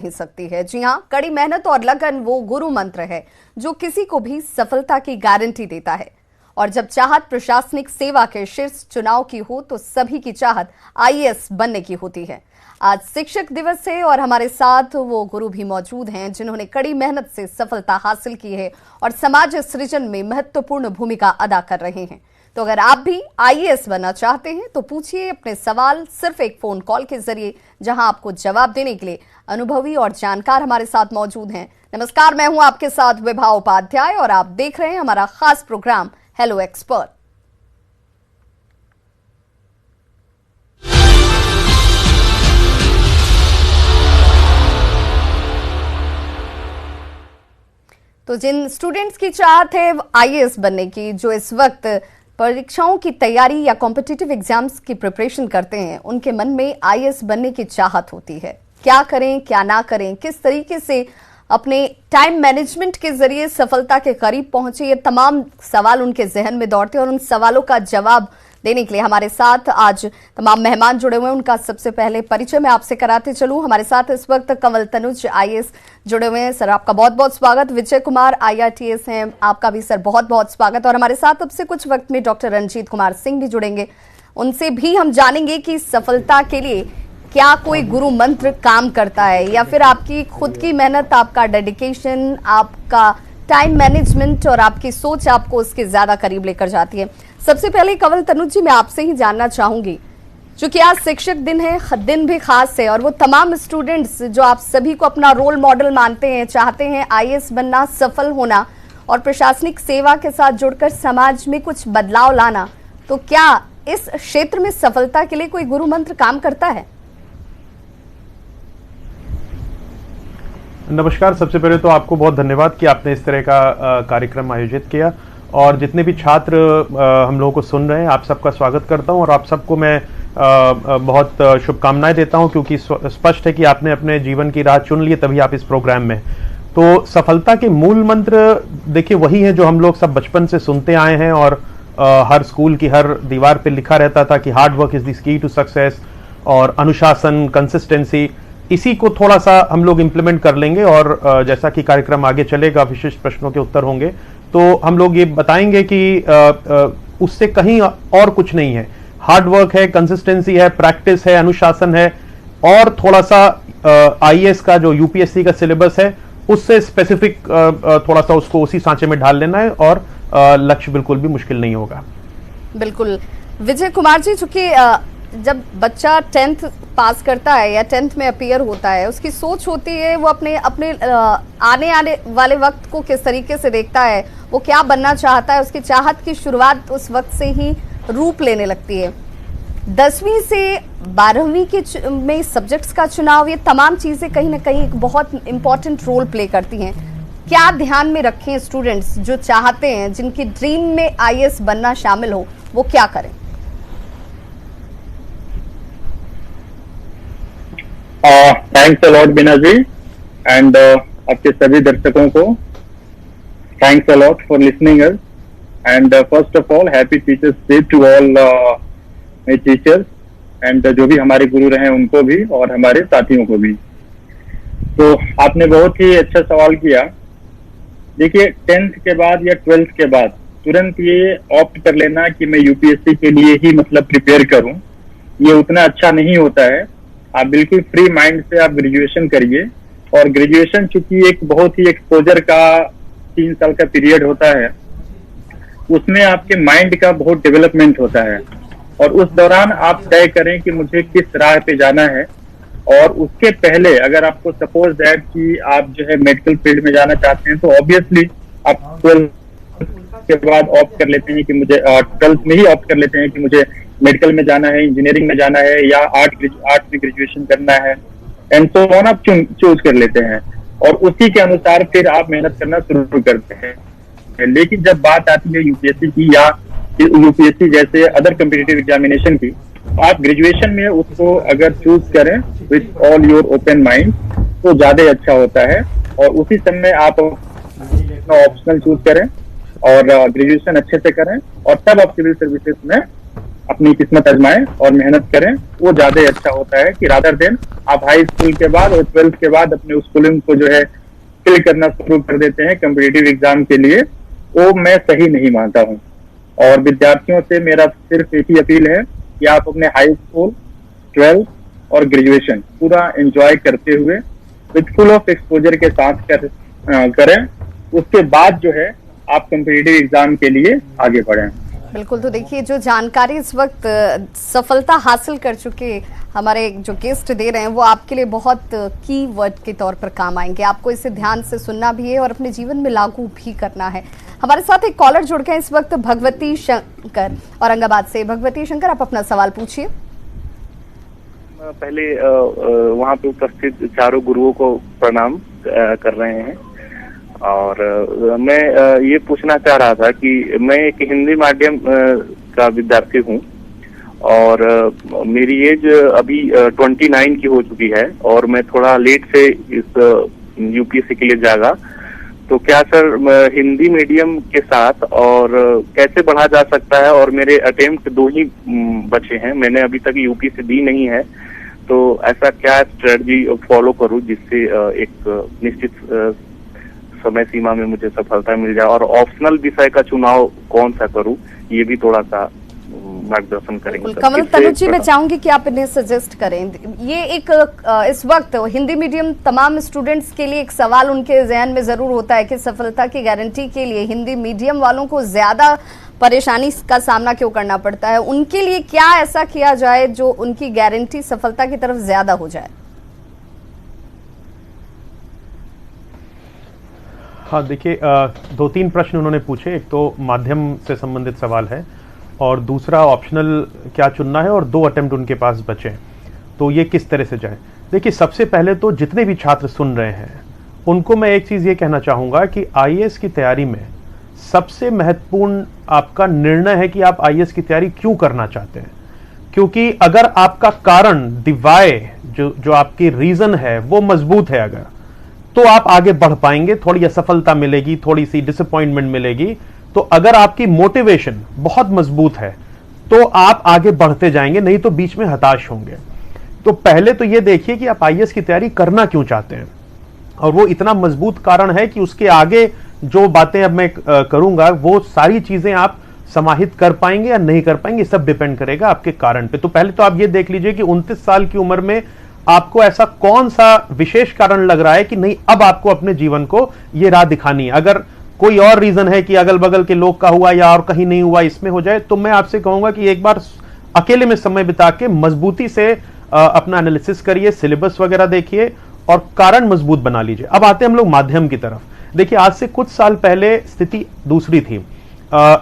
ही सकती है। जी हाँ, कड़ी मेहनत और लगन वो गुरु मंत्र है जो किसी को भी सफलता की गारंटी देता है। और जब चाहत प्रशासनिक सेवा के शीर्ष चुनाव की हो तो सभी की चाहत आईएएस बनने की होती है। आज शिक्षक दिवस है और हमारे साथ वो गुरु भी मौजूद हैं जिन्होंने कड़ी मेहनत से सफलता हासिल की है और समाज सृजन में महत्वपूर्ण भूमिका अदा कर रहे हैं। तो अगर आप भी आईएएस बनना चाहते हैं तो पूछिए अपने सवाल सिर्फ एक फोन कॉल के जरिए, जहां आपको जवाब देने के लिए अनुभवी और जानकार हमारे साथ मौजूद हैं। नमस्कार, मैं हूं आपके साथ विभा उपाध्याय और आप देख रहे हैं हमारा खास प्रोग्राम हेलो एक्सपर्ट। तो जिन स्टूडेंट्स की चाहत है आईएएस बनने की, जो इस वक्त परीक्षाओं की तैयारी या कॉम्पिटिटिव एग्जाम्स की प्रिपरेशन करते हैं, उनके मन में आईएएस बनने की चाहत होती है। क्या करें, क्या ना करें, किस तरीके से अपने टाइम मैनेजमेंट के जरिए सफलता के करीब पहुंचे, ये तमाम सवाल उनके जहन में दौड़ते हैं। और उन सवालों का जवाब देने के लिए हमारे साथ आज तमाम मेहमान जुड़े हुए हैं। उनका सबसे पहले परिचय मैं आपसे कराते चलूं। हमारे साथ इस वक्त कंवल तनुज आईएएस जुड़े हुए हैं। सर, आपका बहुत बहुत स्वागत। विजय कुमार आईआरटीएस हैं, आपका भी सर बहुत बहुत स्वागत। और हमारे साथ अब से कुछ वक्त में डॉक्टर रंजीत कुमार सिंह भी जुड़ेंगे। उनसे भी हम जानेंगे कि सफलता के लिए क्या कोई गुरु मंत्र काम करता है या फिर आपकी खुद की मेहनत, आपका डेडिकेशन, आपका टाइम मैनेजमेंट और आपकी सोच आपको उसके ज्यादा करीब लेकर जाती है। सबसे पहले कंवल तनुज जी, मैं आपसे ही जानना चाहूंगी, क्योंकि आज शिक्षक दिन है, दिन भी खास है और वो तमाम स्टूडेंट्स जो आप सभी को अपना रोल मॉडल मानते हैं, चाहते हैं आईएएस बनना, सफल होना और प्रशासनिक सेवा के साथ जुड़कर समाज में कुछ बदलाव लाना, तो क्या इस क्षेत्र में सफलता के लिए कोई गुरु मंत्र काम करता है? नमस्कार। सबसे पहले तो आपको बहुत धन्यवाद कि आपने इस तरह का कार्यक्रम आयोजित किया और जितने भी छात्र हम लोगों को सुन रहे हैं, आप सबका स्वागत करता हूं और आप सबको मैं बहुत शुभकामनाएं देता हूं, क्योंकि स्पष्ट है कि आपने अपने जीवन की राह चुन ली, तभी आप इस प्रोग्राम में। तो सफलता के मूल मंत्र देखिए वही है जो हम लोग सब बचपन से सुनते आए हैं और हर स्कूल की हर दीवार पर लिखा रहता था कि hard work is the key to success और अनुशासन, कंसिस्टेंसी। इसी को थोड़ा सा हम लोग इंप्लीमेंट कर लेंगे और जैसा कि कार्यक्रम आगे चलेगा, विशिष्ट प्रश्नों के उत्तर होंगे, तो हम लोग ये बताएंगे कि उससे कहीं और कुछ नहीं है। हार्ड वर्क है, कंसिस्टेंसी है, प्रैक्टिस है, अनुशासन है और थोड़ा सा आईएएस का जो यूपीएससी का सिलेबस है उससे स्पेसिफिक थोड़ा सा उसको उसी सांचे में ढाल लेना है और लक्ष्य बिल्कुल भी मुश्किल नहीं होगा। बिल्कुल। विजय कुमार जी, चूंकि जब बच्चा 10th पास करता है या 10th में अपीयर होता है, उसकी सोच होती है वो अपने आने वाले वक्त को किस तरीके से देखता है, वो क्या बनना चाहता है, उसकी चाहत की शुरुआत उस वक्त से ही रूप लेने लगती है। 10वीं से 12वीं के में सब्जेक्ट्स का चुनाव, ये तमाम चीजें कहीं ना कहीं एक बहुत इंपॉर्टेंट रोल प्ले करती हैं। क्या ध्यान में रखें स्टूडेंट्स जो चाहते हैं, जिनकी ड्रीम में आईएएस बनना शामिल हो, वो क्या करें? Thanks a lot Bina ji and आपके सभी दर्शकों को thanks a lot for listening us and first of all happy teachers day to all my teachers and जो भी हमारे गुरु रहे उनको भी और हमारे साथियों को भी। तो आपने बहुत ही अच्छा सवाल किया। देखिए, 10th के बाद या 12th के बाद तुरंत ये ऑप्ट कर लेना कि मैं यूपीएससी के लिए ही मतलब प्रिपेयर करूं, ये उतना अच्छा नहीं होता है। आप बिल्कुल फ्री माइंड से आप ग्रेजुएशन करिए और ग्रेजुएशन चूंकि एक बहुत ही एक्सपोजर का 3 साल का पीरियड होता है, उसमें आपके माइंड का बहुत डेवलपमेंट होता है और उस दौरान आप तय करें कि मुझे किस राह पे जाना है। और उसके पहले अगर आपको सपोज दैट कि आप जो है मेडिकल फील्ड में जाना चाहते हैं तो ऑब्वियसली आप 12th के बाद ऑप्ट कर लेते हैं कि मुझे 12th में ही ऑप्ट कर लेते हैं कि मुझे मेडिकल में जाना है, इंजीनियरिंग में जाना है या आर्ट में ग्रेजुएशन करना है एंड सो ऑन, आप चूज कर लेते हैं और उसी के अनुसार फिर आप मेहनत करना शुरू करते हैं। लेकिन जब बात आती है यूपीएससी की या यूपीएससी जैसे अदर कॉम्पिटिटिव एग्जामिनेशन की, तो आप ग्रेजुएशन में उसको अगर चूज करें with all your open mind तो ज्यादा अच्छा होता है और उसी समय आप ऑप्शनल चूज करें और ग्रेजुएशन अच्छे से करें और तब आप सिविल सर्विसेज में अपनी किस्मत आजमाएं और मेहनत करें, वो ज्यादा अच्छा होता है कि रादर देन आप हाई स्कूल के बाद और 12th के बाद अपने स्कूलिंग को जो है फिल करना शुरू कर देते हैं कॉम्पिटिटिव एग्जाम के लिए। वो मैं सही नहीं मानता हूँ। और विद्यार्थियों से मेरा सिर्फ एक ही अपील है कि आप अपने हाई स्कूल, 12th और ग्रेजुएशन पूरा एंजॉय करते हुए विद फुल ऑफ एक्सपोजर के साथ करें। उसके बाद जो है आप कॉम्पिटिटिव एग्जाम के लिए आगे बढ़ें। बिल्कुल। तो देखिए, जो जानकारी इस वक्त सफलता हासिल कर चुके हमारे जो गेस्ट दे रहे हैं वो आपके लिए बहुत की वर्ड के तौर पर काम आएंगे। आपको इसे ध्यान से सुनना भी है और अपने जीवन में लागू भी करना है। हमारे साथ एक कॉलर जुड़ गए इस वक्त, भगवती शंकर औरंगाबाद से। भगवती शंकर, आप अपना सवाल पूछिए। पहले वहाँ पे उपस्थित चारों गुरुओं को प्रणाम कर रहे हैं और मैं ये पूछना चाह रहा था कि मैं एक हिंदी माध्यम का विद्यार्थी हूँ और मेरी एज अभी 29 की हो चुकी है और मैं थोड़ा लेट से इस यूपीएससी के लिए जागा। तो क्या सर हिंदी मीडियम के साथ और कैसे बढ़ा जा सकता है? और मेरे अटेम्प्ट 2 ही बचे हैं, मैंने अभी तक यूपीएससी दी नहीं है। तो ऐसा क्या स्ट्रेटजी फॉलो करूं जिससे एक निश्चित समय सीमा में मुझे सफलता मिल जाए? और ऑप्शनल विषय का चुनाव कौन सा करूं, ये भी थोड़ा सा मार्गदर्शन करेंगे। कमल तनुजी, मैं चाहूंगी कि आप इन्हें सजेस्ट करें। ये एक इस वक्त हिंदी मीडियम तमाम स्टूडेंट्स के लिए एक सवाल उनके जहन में जरूर होता है कि सफलता की गारंटी के लिए हिंदी मीडियम वालों को ज्यादा परेशानी का सामना क्यों करना पड़ता है? उनके लिए क्या ऐसा किया जाए जो उनकी गारंटी सफलता की तरफ ज्यादा हो जाए? हाँ, देखिए, 2-3 प्रश्न उन्होंने पूछे। एक तो माध्यम से संबंधित सवाल है और दूसरा ऑप्शनल क्या चुनना है और 2 अटेम्प्ट उनके पास बचे, तो ये किस तरह से जाए। देखिए, सबसे पहले तो जितने भी छात्र सुन रहे हैं उनको मैं एक चीज़ ये कहना चाहूँगा कि आईएएस की तैयारी में सबसे महत्वपूर्ण आपका निर्णय है कि आप आईएएस की तैयारी क्यों करना चाहते हैं। क्योंकि अगर आपका कारण, दिवाय जो आपकी रीज़न है वो मजबूत है अगर, तो आप आगे बढ़ पाएंगे, थोड़ी असफलता मिलेगी, थोड़ी सी डिसअपॉइंटमेंट मिलेगी। तो अगर आपकी मोटिवेशन बहुत मजबूत है तो आप आगे बढ़ते जाएंगे, नहीं तो बीच में हताश होंगे। तो पहले तो ये देखिए कि आप आईएएस की तैयारी करना क्यों चाहते हैं और वो इतना मजबूत कारण है कि उसके आगे जो बातें अब मैं करूंगा वो सारी चीजें आप समाहित कर पाएंगे या नहीं कर पाएंगे, सब डिपेंड करेगा आपके कारण पे। तो पहले तो आप ये देख लीजिए कि 29 साल की उम्र में आपको ऐसा कौन सा विशेष कारण लग रहा है कि नहीं, अब आपको अपने जीवन को ये राह दिखानी है। अगर कोई और रीजन है कि अगल बगल के लोग का हुआ या और कहीं नहीं हुआ, इसमें हो जाए, तो मैं आपसे कहूंगा कि एक बार अकेले में समय बिता के मजबूती से अपना एनालिसिस करिए, सिलेबस वगैरह देखिए और कारण मजबूत बना लीजिए। अब आते हैं हम लोग माध्यम की तरफ। देखिए, आज से कुछ साल पहले स्थिति दूसरी थी।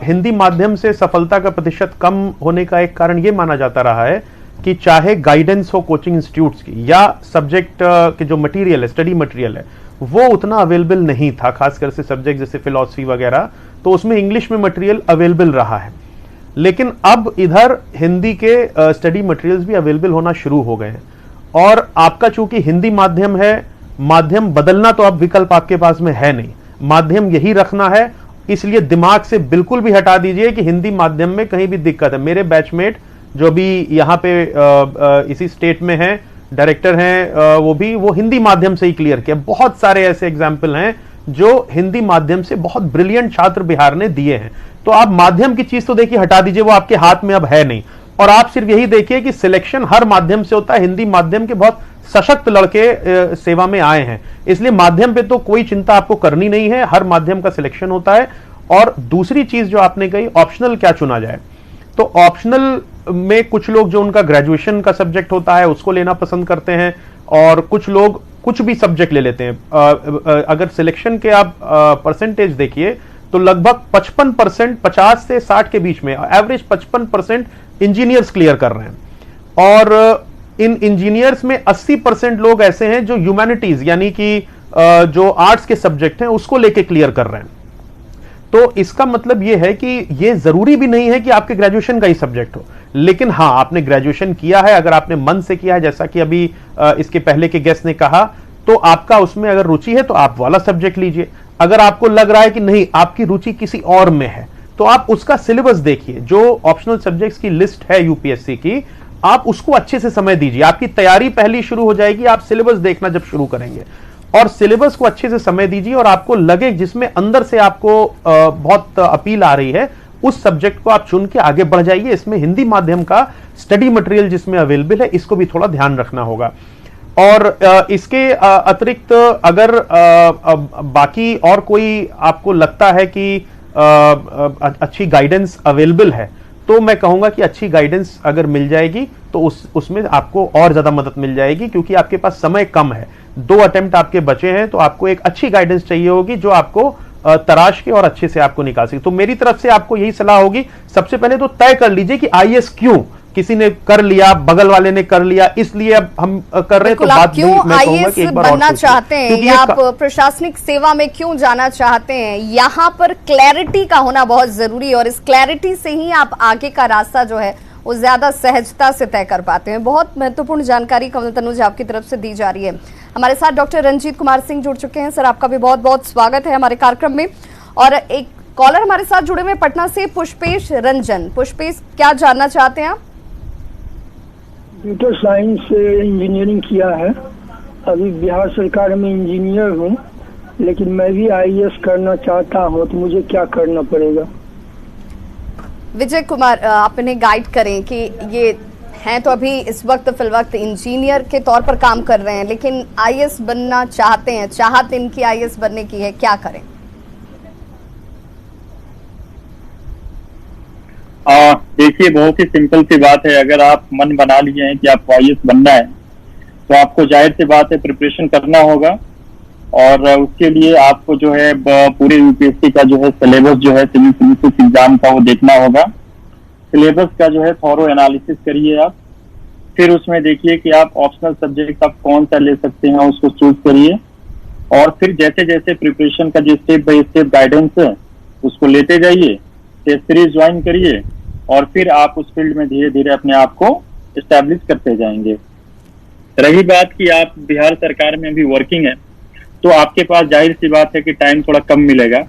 हिंदी माध्यम से सफलता का प्रतिशत कम होने का एक कारण यह माना जाता रहा है कि चाहे गाइडेंस हो कोचिंग इंस्टीट्यूट्स की या सब्जेक्ट के जो मटेरियल है, स्टडी मटेरियल है, वो उतना अवेलेबल नहीं था, खासकर से सब्जेक्ट जैसे फिलॉसफी वगैरह, तो उसमें इंग्लिश में मटेरियल अवेलेबल रहा है। लेकिन अब इधर हिंदी के स्टडी मटेरियल्स भी अवेलेबल होना शुरू हो गए हैं और आपका चूंकि हिंदी माध्यम है, माध्यम बदलना तो अब विकल्प आपके पास में है नहीं, माध्यम यही रखना है। इसलिए दिमाग से बिल्कुल भी हटा दीजिए कि हिंदी माध्यम में कहीं भी दिक्कत है। मेरे बैचमेट जो भी यहाँ पे इसी स्टेट में हैं, डायरेक्टर हैं, वो हिंदी माध्यम से ही क्लियर किया। बहुत सारे ऐसे एग्जाम्पल हैं जो हिंदी माध्यम से बहुत ब्रिलियंट छात्र बिहार ने दिए हैं। तो आप माध्यम की चीज तो देखिए हटा दीजिए, वो आपके हाथ में अब है नहीं। और आप सिर्फ यही देखिए कि सिलेक्शन हर माध्यम से होता है। हिंदी माध्यम के बहुत सशक्त लड़के सेवा में आए हैं, इसलिए माध्यम पे तो कोई चिंता आपको करनी नहीं है, हर माध्यम का सिलेक्शन होता है। और दूसरी चीज जो आपने कही, ऑप्शनल क्या चुना जाए, तो ऑप्शनल में कुछ लोग जो उनका ग्रेजुएशन का सब्जेक्ट होता है उसको लेना पसंद करते हैं और कुछ लोग कुछ भी सब्जेक्ट ले लेते हैं। अगर सिलेक्शन के आप परसेंटेज देखिए तो लगभग 55%, 50 से 60 के बीच में एवरेज 55% इंजीनियर्स क्लियर कर रहे हैं। और इन इंजीनियर्स में 80% लोग ऐसे हैं जो ह्यूमैनिटीज यानी कि जो आर्ट्स के सब्जेक्ट हैं उसको लेके क्लियर कर रहे हैं। तो इसका मतलब यह है कि यह जरूरी भी नहीं है कि आपके ग्रेजुएशन का ही सब्जेक्ट हो, लेकिन हाँ, आपने ग्रेजुएशन किया है, अगर आपने मन से किया है, जैसा कि अभी इसके पहले के गेस्ट ने कहा, तो आपका उसमें अगर रुचि है तो आप वाला सब्जेक्ट लीजिए। अगर आपको लग रहा है कि नहीं, आपकी रुचि किसी और में है, तो आप उसका सिलेबस देखिए, जो ऑप्शनल सब्जेक्ट्स की लिस्ट है यूपीएससी की, आप उसको अच्छे से समय दीजिए। आपकी तैयारी पहली शुरू हो जाएगी आप सिलेबस देखना जब शुरू करेंगे, और सिलेबस को अच्छे से समय दीजिए, और आपको लगे जिसमें अंदर से आपको बहुत अपील आ रही है, उस सब्जेक्ट को आप चुन के आगे बढ़ जाइए। इसमें हिंदी माध्यम का स्टडी मटेरियल जिसमें अवेलेबल है, इसको भी थोड़ा ध्यान रखना होगा। और इसके अतिरिक्त अगर बाकी और कोई आपको लगता है कि अच्छी गाइडेंस अवेलेबल है, तो मैं कहूंगा कि अच्छी गाइडेंस अगर मिल जाएगी तो उसमें आपको और ज्यादा मदद मिल जाएगी, क्योंकि आपके पास समय कम है, 2 अटेम्प्ट आपके बचे हैं, तो आपको एक अच्छी गाइडेंस चाहिए होगी जो आपको तराश के और अच्छे से आपको निकाल सके। तो मेरी तरफ से आपको यही सलाह होगी, सबसे पहले तो तय कर लीजिए कि आईएएस क्यों, किसी ने कर लिया, बगल वाले ने कर लिया, इसलिए अब हम कर रहे हैं, तो बात क्यों आईएएस बनना चाहते हैं या आप प्रशासनिक सेवा में क्यों जाना चाहते हैं, यहाँ पर क्लैरिटी का होना बहुत जरूरी है, और इस क्लैरिटी से ही आप आगे का रास्ता जो है वो ज्यादा सहजता से तय कर पाते हैं। बहुत महत्वपूर्ण जानकारी कमल तनुज आपकी तरफ से दी जा रही है। हमारे साथ डॉक्टर रंजीत कुमार सिंह जुड़ चुके हैं। सर, आपका भी बहुत बहुत स्वागत है हमारे कार्यक्रम में। और एक कॉलर हमारे साथ जुड़े हुए पटना से, पुष्पेश रंजन। पुष्पेश, क्या जानना चाहते हैं आप? कंप्यूटर साइंस से इंजीनियरिंग किया है, अभी बिहार सरकार में इंजीनियर हूँ, लेकिन मैं भी आईएएस करना चाहता हूँ, तो मुझे क्या करना पड़ेगा? विजय कुमार, आप इन्हें गाइड करें कि ये हैं तो अभी इस वक्त फिलवक्त इंजीनियर के तौर पर काम कर रहे हैं, लेकिन आईएएस बनना चाहते हैं, चाहत इनकी आईएएस बनने की है, क्या करें? देखिए, बहुत ही सिंपल सी बात है। अगर आप मन बना लिए हैं कि आपको आईएएस बनना है, तो आपको जाहिर सी बात है प्रिपरेशन करना होगा, और उसके लिए आपको जो है पूरे यूपीएससी का जो है सिलेबस जो है सिविल सर्विसेज एग्जाम का वो देखना होगा। सिलेबस का जो है थॉरो एनालिसिस करिए आप, फिर उसमें देखिए कि आप ऑप्शनल सब्जेक्ट आप कौन सा ले सकते हैं, उसको चूज करिए, और फिर जैसे जैसे प्रिपरेशन का जो स्टेप बाय स्टेप गाइडेंस है उसको लेते जाइए, टेस्ट सीरीज ज्वाइन करिए, और फिर आप उस फील्ड में धीरे धीरे अपने आप को एस्टैब्लिश करते जाएंगे। रही बात कि आप बिहार सरकार में भी वर्किंग है, तो आपके पास जाहिर सी बात है कि टाइम थोड़ा कम मिलेगा।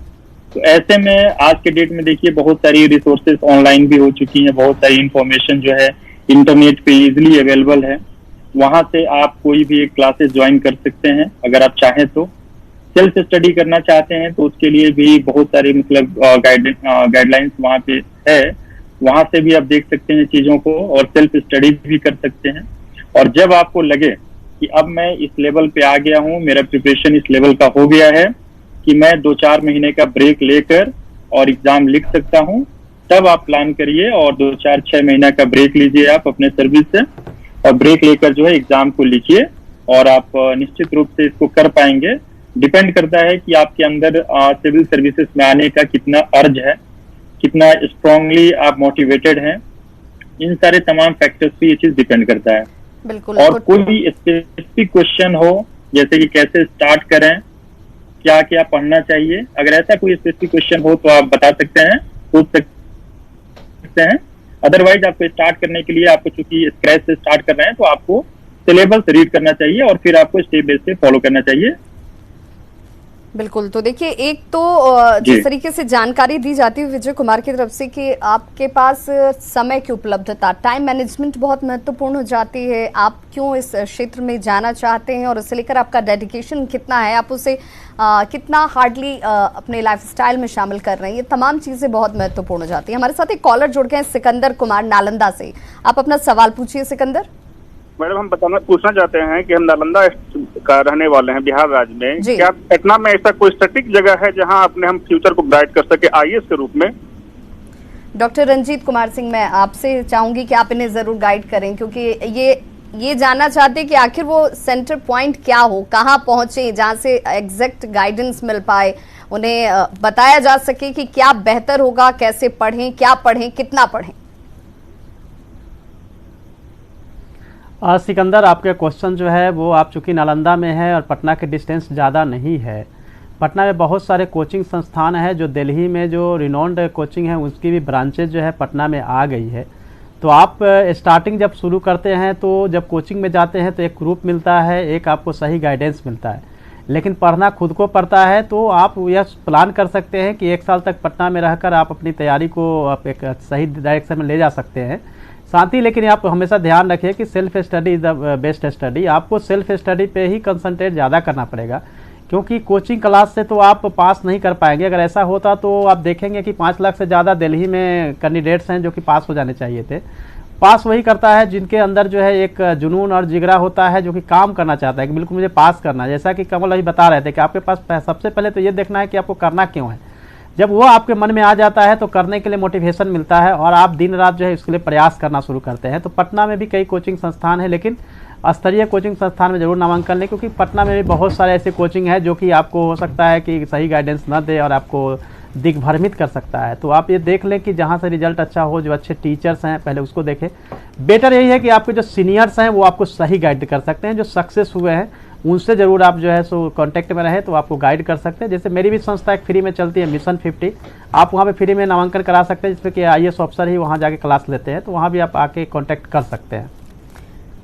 तो ऐसे में आज के डेट में देखिए बहुत सारी रिसोर्सेज ऑनलाइन भी हो चुकी हैं, बहुत सारी इंफॉर्मेशन जो है इंटरनेट पे इजीली अवेलेबल है, वहां से आप कोई भी एक क्लासेस ज्वाइन कर सकते हैं अगर आप चाहें तो। सेल्फ स्टडी करना चाहते हैं तो उसके लिए भी बहुत सारी मतलब गाइडलाइंस वहाँ पे है, वहां से भी आप देख सकते हैं चीजों को, और सेल्फ स्टडी भी कर सकते हैं। और जब आपको लगे कि अब मैं इस लेवल पे आ गया हूँ, मेरा प्रिपरेशन इस लेवल का हो गया है कि मैं 2-4 महीने का ब्रेक लेकर और एग्जाम लिख सकता हूँ, तब आप प्लान करिए और 2-4-6 महीना का ब्रेक लीजिए आप अपने सर्विस से, और ब्रेक लेकर जो है एग्जाम को लिखिए, और आप निश्चित रूप से इसको कर पाएंगे। डिपेंड करता है कि आपके अंदर सिविल सर्विसेज में आने का कितना अर्ज है, कितना स्ट्रांगली आप मोटिवेटेड हैं, इन सारे तमाम फैक्टर्स पे ये चीज डिपेंड करता है। बिल्कुल। और कोई स्पेसिफिक क्वेश्चन हो, जैसे कि कैसे स्टार्ट करें, क्या क्या पढ़ना चाहिए, अगर ऐसा कोई स्पेसिफिक क्वेश्चन हो तो आप बता सकते हैं, पूछ सकते हैं। अदरवाइज आपको स्टार्ट करने के लिए, आपको चूंकि स्क्रैच से स्टार्ट कर रहे हैं, तो आपको सिलेबस रीड करना चाहिए और फिर आपको स्टेप बाय स्टेप फॉलो करना चाहिए। बिल्कुल। तो देखिए, एक तो जिस तरीके से जानकारी दी जाती है विजय कुमार की तरफ से कि आपके पास समय की उपलब्धता, टाइम मैनेजमेंट बहुत महत्वपूर्ण हो जाती है, आप क्यों इस क्षेत्र में जाना चाहते हैं और उसे लेकर आपका डेडिकेशन कितना है, आप उसे कितना हार्डली अपने लाइफस्टाइल में शामिल कर रहे हैं, ये तमाम चीजें बहुत महत्वपूर्ण हो जाती है। हमारे साथ एक कॉलर जुड़ गए हैं, सिकंदर कुमार नालंदा से। आप अपना सवाल पूछिए सिकंदर। मैडम, हम पूछना चाहते हैं कि हम नालंदा का रहने वाले हैं, बिहार राज्य में। क्या पटना में ऐसा कोई स्टैटिक जगह है जहां अपने हम फ्यूचर को ब्राइट कर सके आईएएस के रूप में? डॉक्टर रंजीत कुमार सिंह, मैं आपसे चाहूंगी कि आप इन्हें जरूर गाइड करें, क्योंकि ये जानना चाहते हैं कि आखिर वो सेंटर पॉइंट क्या हो, कहाँ पहुंचे जहां से एग्जैक्ट गाइडेंस मिल पाए, उन्हें बताया जा सके कि क्या बेहतर होगा, कैसे पढ़ें, क्या पढ़ें, कितना पढ़ें। सिकंदर, आपके क्वेश्चन जो है वो आप चूँकि नालंदा में है और पटना के डिस्टेंस ज़्यादा नहीं है। पटना में बहुत सारे कोचिंग संस्थान हैं, जो दिल्ली में जो रिनोन्ड कोचिंग है उसकी भी ब्रांचेज जो है पटना में आ गई है। तो आप स्टार्टिंग जब शुरू करते हैं तो जब कोचिंग में जाते हैं तो एक ग्रुप मिलता है, एक आपको सही गाइडेंस मिलता है। लेकिन पढ़ना खुद को पड़ता है। तो आप यह प्लान कर सकते हैं कि 1 साल तक पटना में रहकर आप अपनी तैयारी को आप एक सही डायरेक्शन में ले जा सकते हैं। साथ ही लेकिन आप हमेशा ध्यान रखिए कि self study is the best study. आपको सेल्फ स्टडी पे ही कंसंट्रेट ज़्यादा करना पड़ेगा, क्योंकि कोचिंग क्लास से तो आप पास नहीं कर पाएंगे। अगर ऐसा होता तो आप देखेंगे कि 5 लाख से ज़्यादा दिल्ली में कैंडिडेट्स हैं जो कि पास हो जाने चाहिए थे। पास वही करता है जिनके अंदर जो है एक जुनून और जिगरा होता है, जो कि काम करना चाहता है कि बिल्कुल मुझे पास करना है। जैसा कि कमल अभी बता रहे थे कि आपके पास सबसे पहले तो ये देखना है कि आपको करना क्यों है। जब वो आपके मन में आ जाता है तो करने के लिए मोटिवेशन मिलता है और आप दिन रात जो है इसके लिए प्रयास करना शुरू करते हैं। तो पटना में भी कई कोचिंग संस्थान है, लेकिन स्तरीय कोचिंग संस्थान में जरूर नामांकन लें, क्योंकि पटना में भी बहुत सारे ऐसे कोचिंग है जो कि आपको हो सकता है कि सही गाइडेंस न दे और आपको दिग्भ्रमित कर सकता है। तो आप ये देख लें कि जहाँ से रिजल्ट अच्छा हो, जो अच्छे टीचर्स हैं पहले उसको देखें। बेटर यही है कि आपके जो सीनियर्स हैं वो आपको सही गाइड कर सकते हैं, जो सक्सेस हुए हैं उनसे ज़रूर आप जो है सो कांटेक्ट में रहें तो आपको गाइड कर सकते हैं। जैसे मेरी भी संस्था एक फ्री में चलती है, मिशन 50, आप वहाँ पे फ्री में नामांकन करा सकते हैं, जिसमें कि IAS ऑफिसर ही वहाँ जाके क्लास लेते हैं, तो वहाँ भी आप आके कांटेक्ट कर सकते हैं।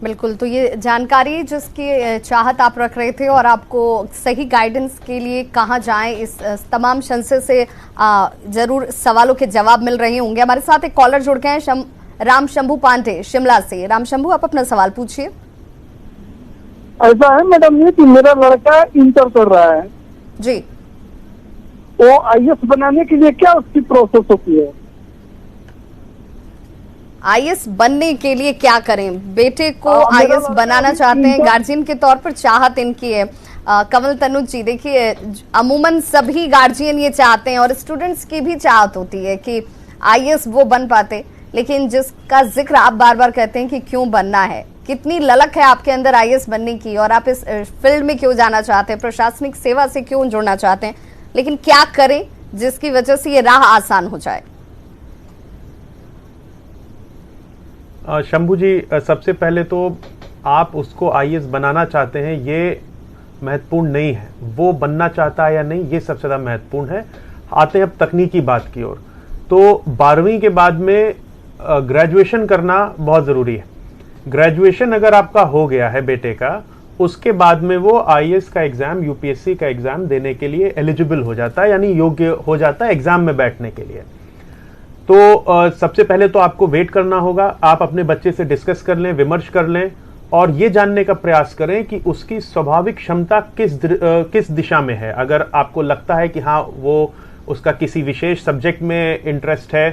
बिल्कुल, तो ये जानकारी जिसकी चाहत आप रख रहे थे और आपको सही गाइडेंस के लिए कहाँ जाएं, इस तमाम संशय से जरूर सवालों के जवाब मिल रहे होंगे। हमारे साथ एक कॉलर जुड़ गए हैं, राम शंभू पांडे शिमला से। राम शंभू, आप अपना सवाल पूछिए। ऐसा है मैडम ये कि मेरा लड़का इंटर कर रहा है जी, वो IAS बनाने के लिए क्या उसकी प्रोसेस होती है? IAS बनने के लिए क्या करें? बेटे को IAS बनाना चाहते हैं, गार्जियन के तौर पर चाहत इनकी है। कमल तनुज जी, देखिए अमूमन सभी गार्जियन ये चाहते हैं और स्टूडेंट्स की भी चाहत होती है कि IAS वो बन पाते, लेकिन जिसका जिक्र आप बार बार कहते हैं कि क्यों बनना है, कितनी ललक है आपके अंदर IAS बनने की और आप इस फील्ड में क्यों जाना चाहते हैं, प्रशासनिक सेवा से क्यों जुड़ना चाहते हैं, लेकिन क्या करें जिसकी वजह से ये राह आसान हो जाए? शंभू जी, सबसे पहले तो आप उसको IAS बनाना चाहते हैं ये महत्वपूर्ण नहीं है, वो बनना चाहता है या नहीं ये सबसे ज़्यादा महत्वपूर्ण है। आते हैं अब तकनीकी बात की ओर। तो 12वीं के बाद में ग्रेजुएशन करना बहुत ज़रूरी है। ग्रेजुएशन अगर आपका हो गया है बेटे का, उसके बाद में वो IAS का एग्ज़ाम, UPSC का एग्ज़ाम देने के लिए एलिजिबल हो जाता है, यानी योग्य हो जाता है एग्ज़ाम में बैठने के लिए। तो सबसे पहले तो आपको वेट करना होगा। आप अपने बच्चे से डिस्कस कर लें, विमर्श कर लें और ये जानने का प्रयास करें कि उसकी स्वाभाविक क्षमता किस दिशा में है। अगर आपको लगता है कि हाँ वो उसका किसी विशेष सब्जेक्ट में इंटरेस्ट है,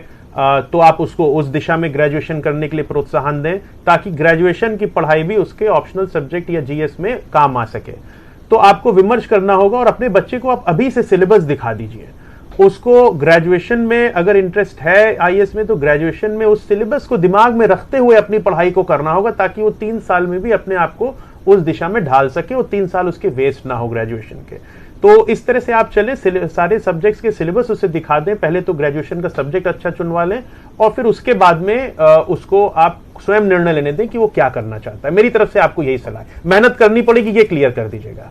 तो आप उसको उस दिशा में ग्रेजुएशन करने के लिए प्रोत्साहन दें, ताकि ग्रेजुएशन की पढ़ाई भी उसके ऑप्शनल सब्जेक्ट या GS में काम आ सके। तो आपको विमर्श करना होगा और अपने बच्चे को आप अभी से सिलेबस दिखा दीजिए। उसको ग्रेजुएशन में अगर इंटरेस्ट है IAS में, तो ग्रेजुएशन में उस सिलेबस को दिमाग में रखते हुए अपनी पढ़ाई को करना होगा, ताकि वो 3 साल में भी अपने आप को उस दिशा में ढाल सके और 3 साल उसके वेस्ट ना हो ग्रेजुएशन के। तो इस तरह से आप चले, सारे सब्जेक्ट्स के सिलेबस उसे दिखा दें। पहले तो ग्रेजुएशन का सब्जेक्ट अच्छा चुनवा लें और फिर उसके बाद में उसको आप स्वयं निर्णय लेने दें कि वो क्या करना चाहता है। मेरी तरफ से आपको यही सलाह है, मेहनत करनी पड़ेगी, ये क्लियर कर दीजिएगा।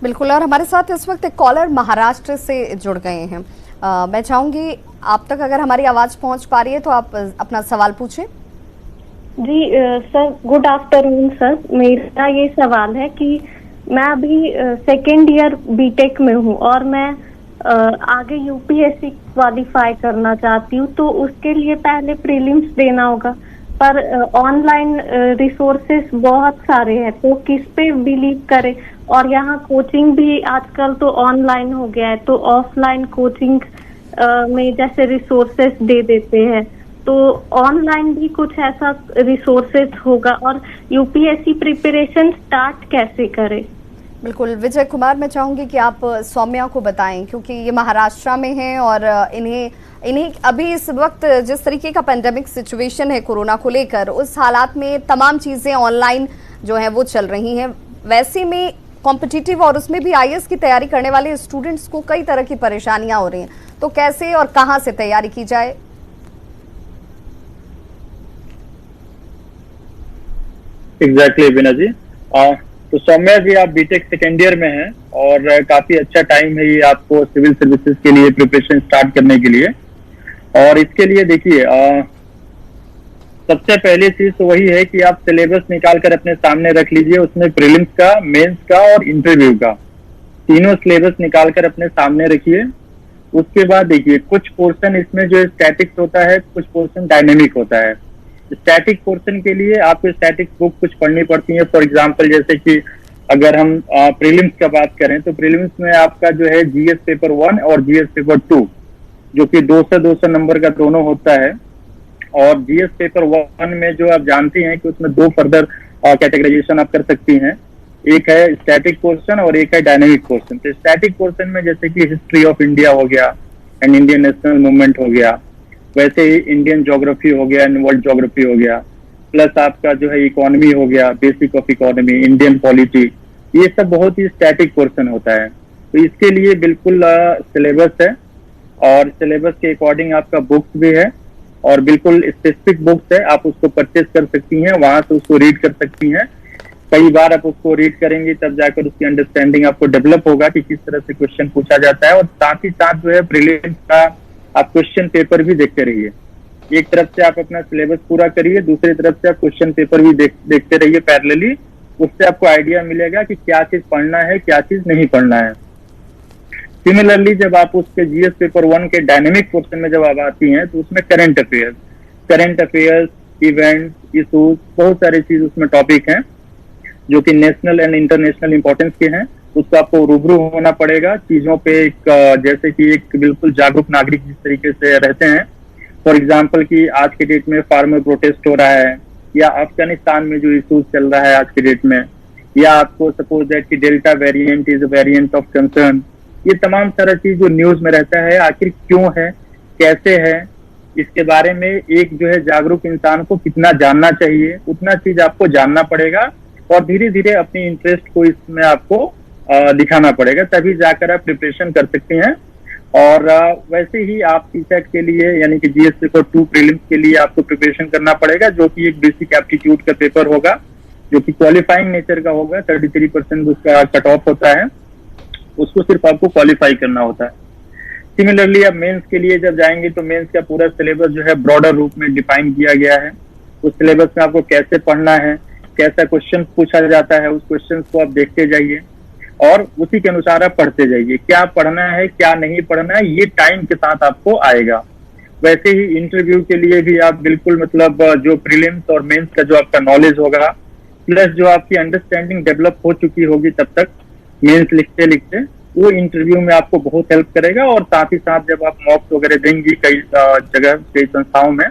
बिल्कुल। और हमारे साथ इस वक्त एक कॉलर महाराष्ट्र से जुड़ गए हैं। मैं चाहूंगी आप तक अगर हमारी आवाज पहुंच पा रही है तो आप अपना सवाल पूछें। जी सर, गुड आफ्टरनून सर। मेरा ये सवाल है कि मैं अभी 2nd ईयर बीटेक में हूँ और मैं आगे UPSC क्वालिफाई करना चाहती हूँ, तो उसके लिए पहले प्रीलिम्स देना होगा, पर ऑनलाइन रिसोर्सेस बहुत सारे हैं, तो किस पे बिलीव करें? और यहाँ कोचिंग भी आजकल तो ऑनलाइन हो गया है, तो ऑफलाइन कोचिंग में जैसे रिसोर्सेस दे देते हैं, तो ऑनलाइन भी कुछ ऐसा रिसोर्सेस होगा? और UPSC प्रिपरेशन स्टार्ट कैसे करें? बिल्कुल विजय कुमार, मैं चाहूंगी कि आप सौम्या को बताएं, क्योंकि ये महाराष्ट्र में हैं और इन्हें अभी इस वक्त जिस तरीके का पेंडेमिक सिचुएशन है कोरोना को लेकर, उस हालात में तमाम चीजें ऑनलाइन जो है वो चल रही हैं। वैसे में कॉम्पिटिटिव और उसमें भी IAS की तैयारी करने वाले स्टूडेंट्स को कई तरह की परेशानियां हो रही हैं, तो कैसे और कहां से तैयारी की जाए? एग्जैक्टली बीना जी। तो सौम्या जी, आप बीटेक 2nd ईयर में हैं और काफी अच्छा टाइम है ये आपको सिविल सर्विसेज के लिए प्रिपरेशन स्टार्ट करने के लिए। और इसके लिए देखिए, सबसे पहली चीज तो वही है कि आप सिलेबस निकाल कर अपने सामने रख लीजिए, उसमें प्रीलिम्स का, मेंस का और इंटरव्यू का तीनों सिलेबस निकाल कर अपने सामने रखिए। उसके बाद देखिए कुछ पोर्शन इसमें जो स्टैटिक्स होता है, कुछ पोर्शन डायनेमिक होता है। स्टैटिक पोर्शन के लिए आपको स्टैटिक बुक कुछ पढ़नी पड़ती है। फॉर एग्जांपल जैसे कि अगर हम प्रीलिम्स का बात करें तो प्रीलिम्स में आपका जो है जीएस पेपर 1 और जीएस पेपर 2 जो कि 200 नंबर का दोनों होता है। और जीएस पेपर 1 में जो आप जानते हैं कि उसमें 2 फर्दर कैटेगराइजेशन आप कर सकती हैं, एक है स्टैटिक पोर्शन और एक है डायनेमिक पोर्शन। तो स्टैटिक पोर्शन में जैसे कि हिस्ट्री ऑफ इंडिया हो गया एंड इंडियन नेशनल मूवमेंट हो गया, वैसे ही इंडियन ज्योग्राफी हो गया एंड वर्ल्ड ज्योग्राफी हो गया, प्लस आपका जो है इकोनॉमी हो गया, basic of economy, Indian polity, ये सब बहुत ही स्टैटिक पोर्शन होता है। तो इसके लिए बिल्कुल सिलेबस है और सिलेबस के अकॉर्डिंग आपका बुक्स भी है और बिल्कुल स्पेसिफिक बुक्स है, आप उसको परचेज कर सकती हैं, वहां से उसको रीड कर सकती हैं। कई बार आप उसको रीड करेंगे तब जाकर उसकी अंडरस्टैंडिंग आपको डेवलप होगा कि किस तरह से क्वेश्चन पूछा जाता है। और साथ ही साथ जो है प्रीलिम्स का आप क्वेश्चन पेपर भी देखते रहिए। एक तरफ से आप अपना सिलेबस पूरा करिए, दूसरी तरफ से आप क्वेश्चन पेपर भी देखते रहिए पैरेलली। उससे आपको आइडिया मिलेगा कि क्या चीज पढ़ना है, क्या चीज नहीं पढ़ना है। सिमिलरली जब आप उसके जीएस पेपर 1 के डायनेमिक पोर्शन में जब आप आती हैं तो उसमें करंट अफेयर्स, इवेंट्स, इशूज, बहुत सारी चीज उसमें टॉपिक हैं जो कि नेशनल एंड इंटरनेशनल इंपॉर्टेंस के हैं। उसको आपको रूबरू होना पड़ेगा चीजों पे, जैसे कि एक बिल्कुल जागरूक नागरिक जिस तरीके से रहते हैं। फॉर एग्जाम्पल कि आज के डेट में फार्मर प्रोटेस्ट हो रहा है, या अफगानिस्तान में जो इशूज चल रहा है आज के डेट में, या आपको सपोज दैट कि delta variant is a variant of concern, ये तमाम सारा चीज जो न्यूज में रहता है आखिर क्यों है, कैसे है, इसके बारे में एक जो है जागरूक इंसान को कितना जानना चाहिए, उतना चीज आपको जानना पड़ेगा और धीरे धीरे अपनी इंटरेस्ट को इसमें आपको दिखाना पड़ेगा, तभी जाकर आप प्रिपरेशन कर सकते हैं। और वैसे ही आप सीसेट के लिए यानी कि जीएस पेपर 2 प्रीलिम्स के लिए आपको प्रिपरेशन करना पड़ेगा, जो कि एक बेसिक एप्टीट्यूड का पेपर होगा जो कि क्वालिफाइंग नेचर का होगा। 33% उसका कट ऑफ होता है, उसको सिर्फ आपको क्वालिफाई करना होता है। सिमिलरली अब मेंस के लिए जब जाएंगे तो मेंस का पूरा सिलेबस जो है ब्रॉडर रूप में डिफाइन किया गया है। उस सिलेबस में आपको कैसे पढ़ना है, कैसा क्वेश्चन पूछा जाता है, उस क्वेश्चन को आप देखते जाइए और उसी के अनुसार आप पढ़ते जाइए। क्या पढ़ना है, क्या नहीं पढ़ना है, ये टाइम के साथ आपको आएगा। वैसे ही इंटरव्यू के लिए भी आप बिल्कुल मतलब जो प्रीलिम्स और मेंस का जो आपका नॉलेज होगा, प्लस जो आपकी अंडरस्टैंडिंग डेवलप हो चुकी होगी तब तक मेंस लिखते लिखते, वो इंटरव्यू में आपको बहुत हेल्प करेगा। और साथ ही साथ जब आप मॉक्स वगैरह देंगी कई जगह, कई संस्थाओं में,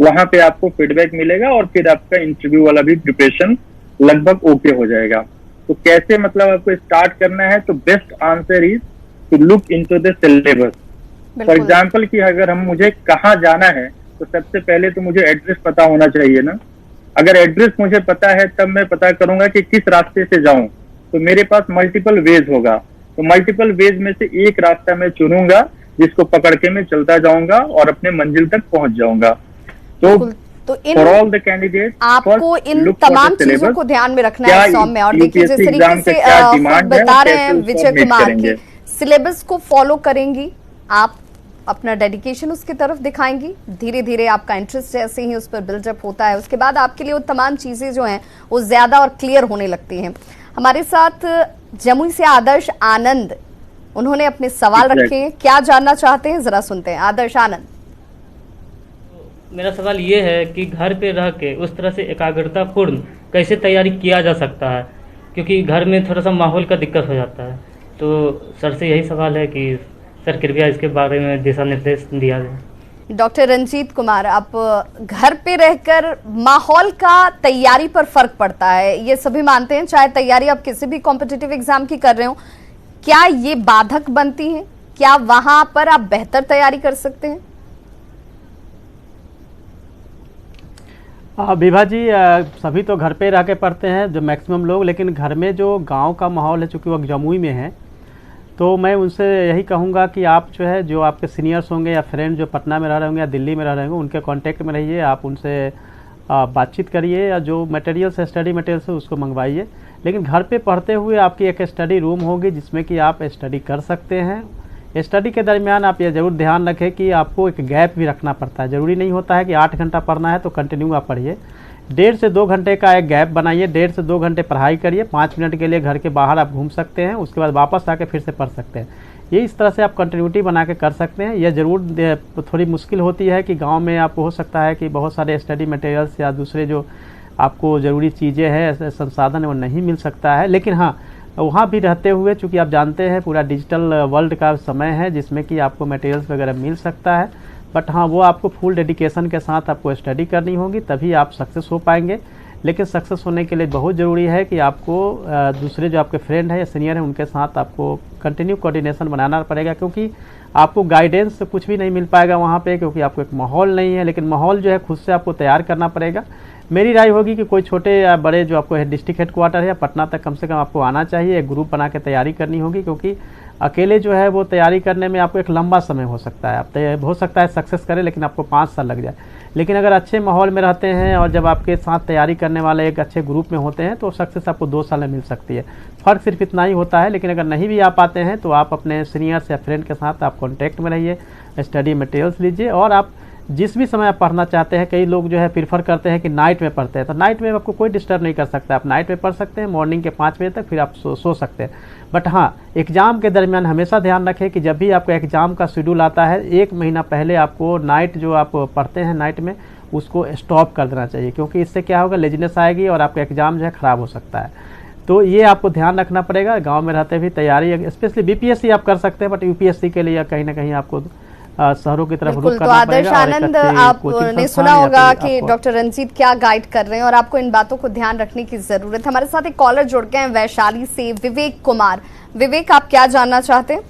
वहां पे आपको फीडबैक मिलेगा और फिर आपका इंटरव्यू वाला भी प्रिपरेशन लगभग ओके हो जाएगा। तो कैसे मतलब आपको स्टार्ट करना है, तो best answer is to look into the syllabus. For example कि अगर हम मुझे कहाँ जाना है तो सबसे पहले तो मुझे एड्रेस पता होना चाहिए ना। अगर एड्रेस मुझे पता है तब मैं पता करूंगा कि किस रास्ते से जाऊं, तो मेरे पास मल्टीपल वेज होगा। तो मल्टीपल वेज में से एक रास्ता मैं चुनूंगा जिसको पकड़ के मैं चलता जाऊंगा और अपने मंजिल तक पहुंच जाऊंगा। तो इन ऑल द कैंडिडेट आपको इन तमाम चीजों को ध्यान में रखना है सौम्य। और देखिए जिस तरीके से बता रहे हैं विजय कुमार की सिलेबस को फॉलो करेंगी आप, अपना डेडिकेशन उसकी तरफ दिखाएंगी, धीरे धीरे आपका इंटरेस्ट जैसे ही उस पर बिल्डअप होता है उसके बाद आपके लिए वो तमाम चीजें जो हैं वो ज्यादा और क्लियर होने लगती हैं। हमारे साथ जमुई से आदर्श आनंद, उन्होंने अपने सवाल रखे हैं, क्या जानना चाहते हैं जरा सुनते हैं। आदर्श आनंद, मेरा सवाल ये है कि घर पे रह के उस तरह से एकाग्रता पूर्ण कैसे तैयारी किया जा सकता है, क्योंकि घर में थोड़ा सा माहौल का दिक्कत हो जाता है। तो सर से यही सवाल है कि सर कृपया इसके बारे में दिशा निर्देश दिया जाए। डॉक्टर रंजीत कुमार, आप घर पे रहकर माहौल का तैयारी पर फर्क पड़ता है, ये सभी मानते हैं, चाहे तैयारी आप किसी भी कॉम्पिटिटिव एग्जाम की कर रहे हो, क्या ये बाधक बनती है? क्या वहां पर आप बेहतर तैयारी कर सकते हैं? विभा जी, सभी तो घर पे रह के पढ़ते हैं जो मैक्सिमम लोग, लेकिन घर में जो गांव का माहौल है, चूँकि वो जमुई में है, तो मैं उनसे यही कहूँगा कि आप जो है जो आपके सीनियर्स होंगे या फ्रेंड जो पटना में रह रहे होंगे या दिल्ली में रह रहे होंगे, उनके कांटेक्ट में रहिए, आप उनसे बातचीत करिए या जो मटेरियल्स है, स्टडी मटेरियल्स है, उसको मंगवाइए। लेकिन घर पे पढ़ते हुए आपकी एक स्टडी रूम होगी जिसमें कि आप स्टडी कर सकते हैं। स्टडी के दरमियान आप ये ज़रूर ध्यान रखें कि आपको एक गैप भी रखना पड़ता है। ज़रूरी नहीं होता है कि 8 घंटा पढ़ना है तो कंटिन्यू आप पढ़िए। 1.5 से 2 घंटे का एक गैप बनाइए, 1.5 से 2 घंटे पढ़ाई करिए, 5 मिनट के लिए घर के बाहर आप घूम सकते हैं, उसके बाद वापस आके फिर से पढ़ सकते हैं। ये इस तरह से आप कंटिन्यूटी बना के कर सकते हैं। यह ज़रूर थोड़ी मुश्किल होती है कि गांव में आपको हो सकता है कि बहुत सारे स्टडी मटेरियल्स या दूसरे जो आपको ज़रूरी चीज़ें हैं, संसाधन वो नहीं मिल सकता है, लेकिन हाँ वहाँ भी रहते हुए चूँकि आप जानते हैं पूरा डिजिटल वर्ल्ड का समय है जिसमें कि आपको मटेरियल्स वगैरह मिल सकता है, बट हाँ वो आपको फुल डेडिकेशन के साथ आपको स्टडी करनी होगी, तभी आप सक्सेस हो पाएंगे। लेकिन सक्सेस होने के लिए बहुत ज़रूरी है कि आपको दूसरे जो आपके फ्रेंड हैं या सीनियर हैं उनके साथ आपको कंटिन्यू कोऑर्डिनेशन बनाना पड़ेगा, क्योंकि आपको गाइडेंस कुछ भी नहीं मिल पाएगा वहाँ पे, क्योंकि आपको एक माहौल नहीं है। लेकिन माहौल जो है खुद से आपको तैयार करना पड़ेगा। मेरी राय होगी कि कोई छोटे या बड़े जो आपको डिस्ट्रिक्ट हेडक्वार्टर है या पटना तक कम से कम आपको आना चाहिए, एक ग्रुप बना के तैयारी करनी होगी, क्योंकि अकेले जो है वो तैयारी करने में आपको एक लंबा समय हो सकता है। आप हो सकता है सक्सेस करें लेकिन आपको 5 साल लग जाए। लेकिन अगर अच्छे माहौल में रहते हैं और जब आपके साथ तैयारी करने वाले एक अच्छे ग्रुप में होते हैं तो सक्सेस आपको 2 साल में मिल सकती है। फ़र्क सिर्फ इतना ही होता है। लेकिन अगर नहीं भी आ पाते हैं तो आप अपने सीनियर्स या फ्रेंड के साथ आप कॉन्टैक्ट में रहिए, स्टडी मटेरियल्स लीजिए और आप जिस भी समय आप पढ़ना चाहते हैं। कई लोग जो है प्रीफर करते हैं कि नाइट में पढ़ते हैं, तो नाइट में आपको कोई डिस्टर्ब नहीं कर सकता। आप नाइट में पढ़ सकते हैं मॉर्निंग के 5 बजे तक, फिर आप सो सकते हैं। बट हाँ, एग्ज़ाम के दरमियान हमेशा ध्यान रखें कि जब भी आपका एग्ज़ाम का शेड्यूल आता है 1 महीना पहले आपको नाइट जो आप पढ़ते हैं नाइट में उसको स्टॉप कर देना चाहिए, क्योंकि इससे क्या होगा, लेजीनेस आएगी और आपका एग्ज़ाम जो है ख़राब हो सकता है। तो ये आपको ध्यान रखना पड़ेगा। गाँव में रहते भी तैयारी, स्पेशली BPSC आप कर सकते हैं, बट UPSC के लिए कहीं ना कहीं आपको शहरों की तरफ रुख करना पड़ेगा। तो आदर्श आनंद, आपने सुना होगा कि डॉक्टर रंजीत क्या गाइड कर रहे हैं और आपको इन बातों को ध्यान रखने की जरूरत है। हमारे साथ एक कॉलर जुड़ गए हैं वैशाली से, विवेक कुमार। विवेक, आप क्या जानना चाहते हैं?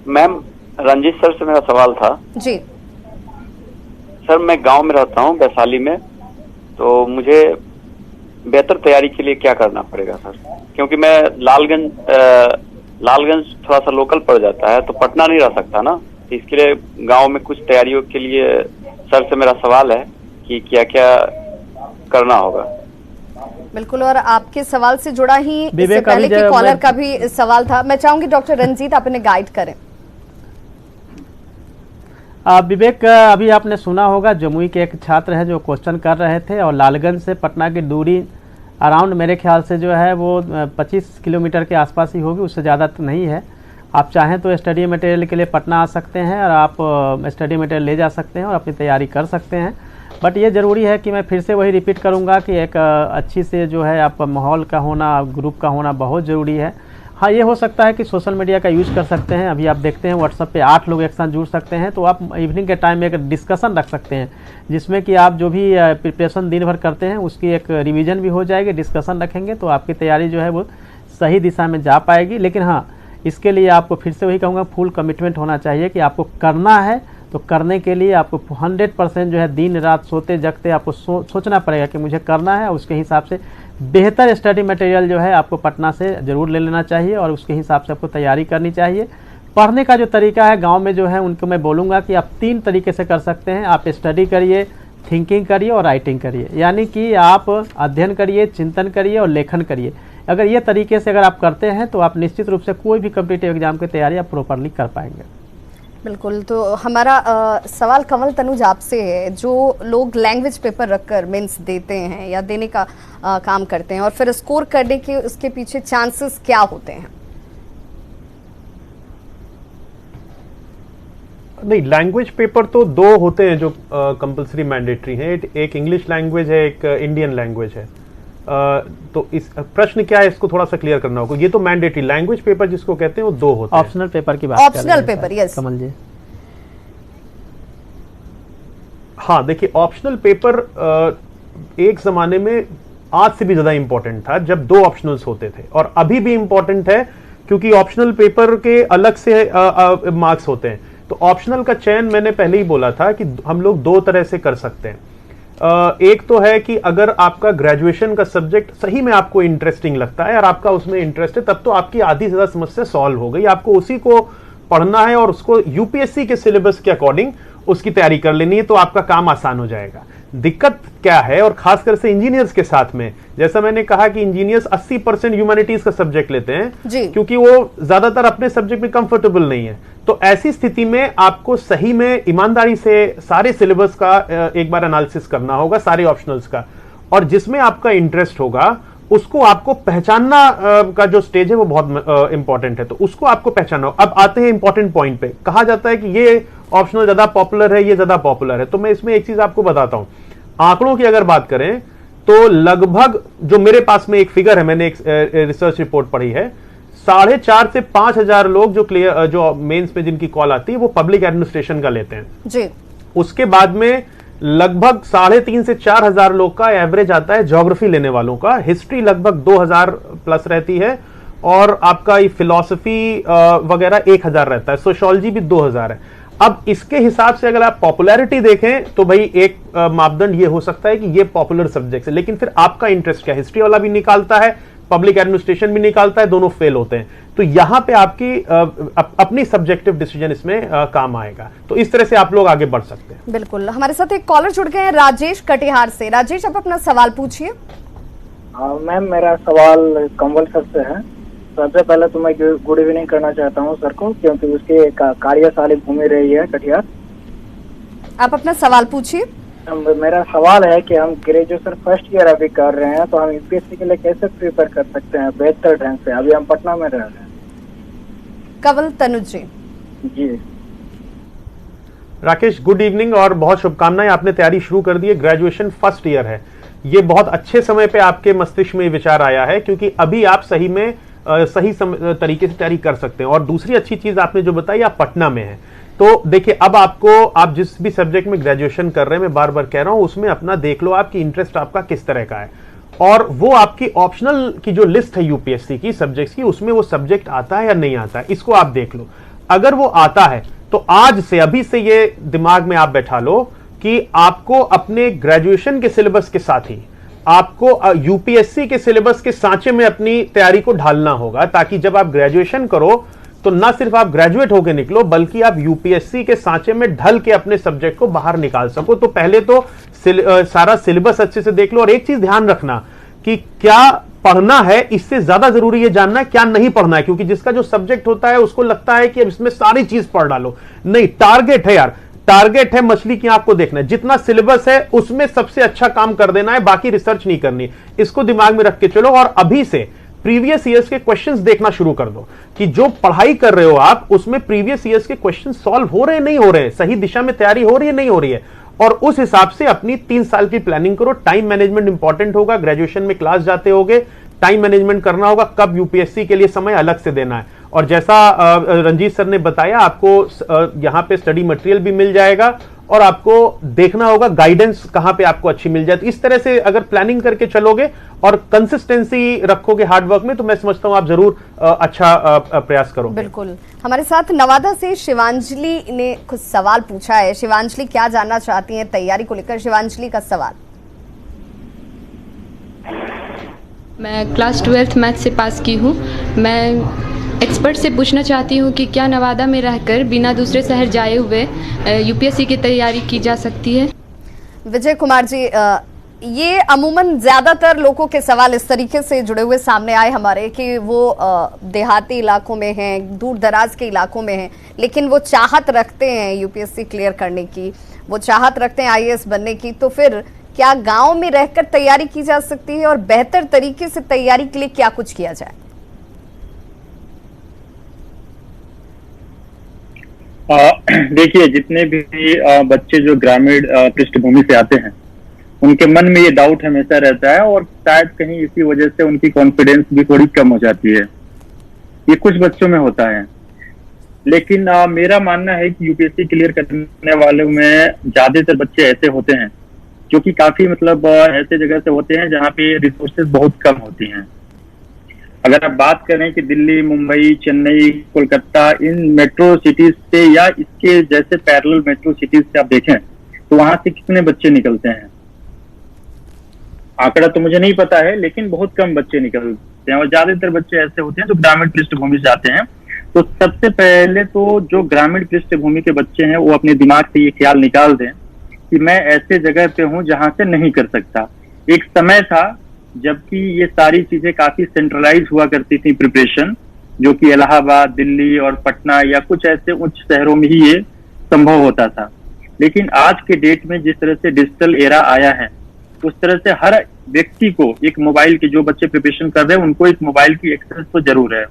मैम, रंजीत सर से मेरा सवाल था। जी सर, मैं गांव में रहता हूं वैशाली में, तो मुझे बेहतर तैयारी के लिए क्या करना पड़ेगा सर? क्योंकि मैं लालगंज थोड़ा सा लोकल पड़ जाता है, तो पटना नहीं रह सकता ना, तो इसके लिए गांव में कुछ तैयारियों के लिए सर से मेरा सवाल है कि क्या क्या करना होगा। बिल्कुल, और आपके सवाल से जुड़ा ही इससे पहले के कॉलर का भी सवाल था। मैं चाहूंगी डॉक्टर रंजीत आप इन्हें गाइड करें। विवेक, अभी आपने सुना होगा जमुई के एक छात्र है जो क्वेश्चन कर रहे थे, और लालगंज से पटना की दूरी अराउंड मेरे ख्याल से जो है वो 25 किलोमीटर के आसपास ही होगी, उससे ज़्यादा तो नहीं है। आप चाहें तो स्टडी मटेरियल के लिए पटना आ सकते हैं और आप स्टडी मटेरियल ले जा सकते हैं और अपनी तैयारी कर सकते हैं। बट ये ज़रूरी है कि मैं फिर से वही रिपीट करूँगा कि एक अच्छी से जो है आप माहौल का होना, ग्रुप का होना बहुत ज़रूरी है। हाँ, ये हो सकता है कि सोशल मीडिया का यूज़ कर सकते हैं। अभी आप देखते हैं व्हाट्सएप पे 8 लोग एक साथ जुड़ सकते हैं, तो आप इवनिंग के टाइम में एक डिस्कशन रख सकते हैं जिसमें कि आप जो भी प्रिपरेशन दिन भर करते हैं उसकी एक रिवीजन भी हो जाएगी। डिस्कशन रखेंगे तो आपकी तैयारी जो है वो सही दिशा में जा पाएगी। लेकिन हाँ, इसके लिए आपको फिर से वही कहूँगा, फुल कमिटमेंट होना चाहिए कि आपको करना है, तो करने के लिए आपको 100% जो है दिन रात सोते जगते आपको सोचना पड़ेगा कि मुझे करना है। उसके हिसाब से बेहतर स्टडी मटेरियल जो है आपको पटना से ज़रूर ले लेना चाहिए और उसके हिसाब से आपको तैयारी करनी चाहिए। पढ़ने का जो तरीका है गांव में जो है उनको मैं बोलूँगा कि आप 3 तरीके से कर सकते हैं। आप स्टडी करिए, थिंकिंग करिए और राइटिंग करिए, यानी कि आप अध्ययन करिए, चिंतन करिए और लेखन करिए। अगर ये तरीके से अगर आप करते हैं तो आप निश्चित रूप से कोई भी कॉम्पिटिटिव एग्जाम की तैयारी आप प्रॉपरली कर पाएंगे। बिल्कुल, तो हमारा सवाल कमल तनुज आपसे है। जो लोग लैंग्वेज पेपर रखकर मेंस देते हैं या देने का काम करते हैं और फिर स्कोर करने के उसके पीछे चांसेस क्या होते हैं? नहीं, लैंग्वेज पेपर तो 2 होते हैं जो कंपलसरी मैंडेटरी हैं। एक इंग्लिश लैंग्वेज है, एक इंडियन लैंग्वेज है। तो इस प्रश्न क्या है, इसको थोड़ा सा क्लियर करना होगा। ये तो मैंडेटरी लैंग्वेज पेपर जिसको कहते हैं वो 2 होते हैं। ऑप्शनल पेपर की बात कर रहे हैं। ऑप्शनल पेपर, यस कमल जी। हाँ, देखिए, ऑप्शनल पेपर एक जमाने में आज से भी ज्यादा इंपॉर्टेंट था जब 2 ऑप्शनल्स होते थे, और अभी भी इंपॉर्टेंट है क्योंकि ऑप्शनल पेपर के अलग से मार्क्स होते हैं। तो ऑप्शनल का चयन मैंने पहले ही बोला था कि हम लोग 2 तरह से कर सकते हैं। एक तो है कि अगर आपका ग्रेजुएशन का सब्जेक्ट सही में आपको इंटरेस्टिंग लगता है और आपका उसमें इंटरेस्ट है, तब तो आपकी आधी से ज्यादा समस्या सॉल्व हो गई। आपको उसी को पढ़ना है और उसको यूपीएससी के सिलेबस के अकॉर्डिंग उसकी तैयारी कर लेनी है तो आपका काम आसान हो जाएगा। दिक्कत क्या है, और खासकर से इंजीनियर्स के साथ में, जैसा मैंने कहा कि इंजीनियर्स 80% ह्यूमैनिटीज का सब्जेक्ट लेते हैं क्योंकि वो ज्यादातर अपने सब्जेक्ट में कंफर्टेबल नहीं है। तो ऐसी स्थिति में आपको सही में ईमानदारी से सारे सिलेबस का एक बार एनालिसिस करना होगा, सारे ऑप्शनल्स का, और जिसमें आपका इंटरेस्ट होगा उसको आपको पहचानना का जो स्टेज है वो बहुत इंपॉर्टेंट है, तो उसको आपको पहचानना हो। अब आते हैं इंपॉर्टेंट पॉइंट पे। कहा जाता है कि ये ऑप्शनल ज्यादा पॉपुलर है, ये ज्यादा पॉपुलर है, तो मैं इसमें एक चीज आपको बताता हूं। आंकड़ों की अगर बात करें तो लगभग जो मेरे पास में एक फिगर है, मैंने एक रिसर्च रिपोर्ट पढ़ी है, 4,500 से 5,000 लोग जो मेंस में जिनकी कॉल आती है वो पब्लिक एडमिनिस्ट्रेशन का लेते हैं जी। उसके बाद में लगभग 3,500 से 4,000 लोग का एवरेज आता है ज्योग्राफी लेने वालों का। हिस्ट्री लगभग 2,000 प्लस रहती है, और आपका ये फिलॉसफी वगैरह 1,000 रहता है, सोशियोलॉजी भी 2,000 है। अब इसके हिसाब से अगर आप पॉपुलैरिटी देखें तो भाई एक मापदंड ये हो सकता है कि ये पॉपुलर सब्जेक्ट है, लेकिन फिर आपका इंटरेस्ट क्या है। हिस्ट्री वाला भी निकालता है, पब्लिक एडमिनिस्ट्रेशन भी निकालता है, दोनों फेल होते हैं। तो यहां पे आपकी अपनी सब्जेक्टिव डिसीजन इसमें काम आएगा। तो इस तरह से आप लोग आगे बढ़ सकते हैं। बिल्कुल। हमारे साथ एक कॉलर जुड़ गए हैं, राजेश कटिहार से। राजेश, आप अपना सवाल पूछिए। मैम, मेरा सवाल कंवल सर से है। सबसे पहले तो मैं गुड इवनिंग करना चाहता हूं सर को, क्योंकि उसकी कार्यशाला घूमी रही है कटिहार। आप अपना सवाल पूछिए। मेरा सवाल है कि हम ग्रेजुएशन फर्स्ट ईयर अभी कर रहे हैं, तो हम यूपीएससी के लिए कैसे प्रिपेयर कर सकते हैं बेहतर ढंग से? अभी हम पटना में रह रहे हैं। कंवल तनुज जी। राकेश, गुड इवनिंग और बहुत शुभकामनाएं। आपने तैयारी शुरू कर दी है, ग्रेजुएशन फर्स्ट ईयर है, ये बहुत अच्छे समय पे आपके मस्तिष्क में विचार आया है, क्योंकि अभी आप सही में सही तरीके से तैयारी कर सकते हैं। और दूसरी अच्छी चीज आपने जो बताई, आप पटना में हैं, तो देखिए अब आप जिस भी सब्जेक्ट में ग्रेजुएशन कर रहे हैं, मैं बार बार कह रहा हूं, उसमें अपना देख लो आपकी इंटरेस्ट आपका किस तरह का है, और वो आपकी ऑप्शनल की जो लिस्ट है यूपीएससी की सब्जेक्ट्स की, उसमें वो सब्जेक्ट आता है या नहीं आता है, इसको आप देख लो। अगर वो आता है तो आज से, अभी से ये दिमाग में आप बैठा लो कि आपको अपने ग्रेजुएशन के सिलेबस के साथ ही आपको यूपीएससी के सिलेबस के सांचे में अपनी तैयारी को ढालना होगा, ताकि जब आप ग्रेजुएशन करो तो ना सिर्फ आप ग्रेजुएट होकर निकलो, बल्कि आप यूपीएससी के सांचे में ढल के अपने सब्जेक्ट को बाहर निकाल सको। तो पहले तो सारा सिलेबस अच्छे से देख लो, और एक चीज ध्यान रखना कि क्या पढ़ना है, इससे ज्यादा जरूरी है जानना है क्या नहीं पढ़ना है, क्योंकि जिसका जो सब्जेक्ट होता है उसको लगता है कि अब इसमें सारी चीज पढ़ डालो। नहीं, टारगेट है यार, टारगेट है मछली की आंख को देखना है। जितना सिलेबस है उसमें सबसे अच्छा काम कर देना है, बाकी रिसर्च नहीं करनी। इसको दिमाग में रख के चलो, और अभी से प्रीवियस ईयर्स के क्वेश्चंस देखना शुरू कर दो कि जो पढ़ाई कर रहे हो आप उसमें प्रीवियस ईयर्स के क्वेश्चंस सॉल्व हो रहे हैं नहीं हो रहे हैं, सही दिशा में तैयारी हो रही है नहीं हो रही है, और उस हिसाब से अपनी 3 साल की प्लानिंग करो। टाइम मैनेजमेंट इंपॉर्टेंट होगा, ग्रेजुएशन में क्लास जाते होगे, टाइम मैनेजमेंट करना होगा, कब यूपीएससी के लिए समय अलग से देना है। और जैसा रंजीत सर ने बताया, आपको यहाँ पे स्टडी मटेरियल भी मिल जाएगा, और आपको देखना होगा गाइडेंस कहां पे आपको अच्छी मिल जाए। तो इस तरह से अगर प्लानिंग करके चलोगे और कंसिस्टेंसी रखोगे हार्ड वर्क में, तो मैं समझता हूं आप जरूर अच्छा प्रयास करोगे। बिल्कुल। हमारे साथ नवादा से शिवांजलि ने कुछ सवाल पूछा है। शिवांजलि क्या जानना चाहती हैं तैयारी को लेकर? शिवांजलि का सवाल। मैं क्लास 12th मैथ से पास की हूँ। मैं एक्सपर्ट से पूछना चाहती हूँ कि क्या नवादा में रहकर बिना दूसरे शहर जाए हुए यूपीएससी की तैयारी की जा सकती है? विजय कुमार जी, ये अमूमन ज्यादातर लोगों के सवाल इस तरीके से जुड़े हुए सामने आए हमारे कि वो देहाती इलाकों में हैं, दूर दराज के इलाकों में हैं, लेकिन वो चाहत रखते हैं यूपीएससी क्लियर करने की, वो चाहत रखते हैं आईएएस बनने की। तो फिर क्या गांव में रहकर तैयारी की जा सकती है, और बेहतर तरीके से तैयारी के लिए क्या कुछ किया जाए? देखिए, जितने भी बच्चे जो ग्रामीण पृष्ठभूमि से आते हैं, उनके मन में ये डाउट हमेशा रहता है, और शायद कहीं इसी वजह से उनकी कॉन्फिडेंस भी थोड़ी कम हो जाती है। ये कुछ बच्चों में होता है, लेकिन मेरा मानना है कि यूपीएससी क्लियर करने वालों में ज्यादातर बच्चे ऐसे होते हैं जो कि काफी मतलब ऐसे जगह से होते हैं जहाँ पे रिसोर्सेज बहुत कम होती हैं। अगर आप बात करें कि दिल्ली, मुंबई, चेन्नई, कोलकाता, इन मेट्रो सिटीज से या इसके जैसे पैरेलल मेट्रो सिटीज से आप देखें तो वहां से कितने बच्चे निकलते हैं, आंकड़ा तो मुझे नहीं पता है, लेकिन बहुत कम बच्चे निकलते हैं, और ज्यादातर बच्चे ऐसे होते हैं जो ग्रामीण पृष्ठभूमि से आते हैं। तो सबसे पहले तो जो ग्रामीण पृष्ठभूमि के बच्चे हैं वो अपने दिमाग से ये ख्याल निकाल दें कि मैं ऐसे जगह पे हूँ जहां से नहीं कर सकता। एक समय था जबकि ये सारी चीजें काफी सेंट्रलाइज हुआ करती थी प्रिपरेशन, जो कि इलाहाबाद, दिल्ली और पटना या कुछ ऐसे उच्च शहरों में ही ये संभव होता था। लेकिन आज के डेट में जिस तरह से डिजिटल एरा आया है, उस तरह से हर व्यक्ति को एक मोबाइल की, जो बच्चे प्रिपरेशन कर रहे हैं उनको एक मोबाइल की एक्सेस तो जरूर है,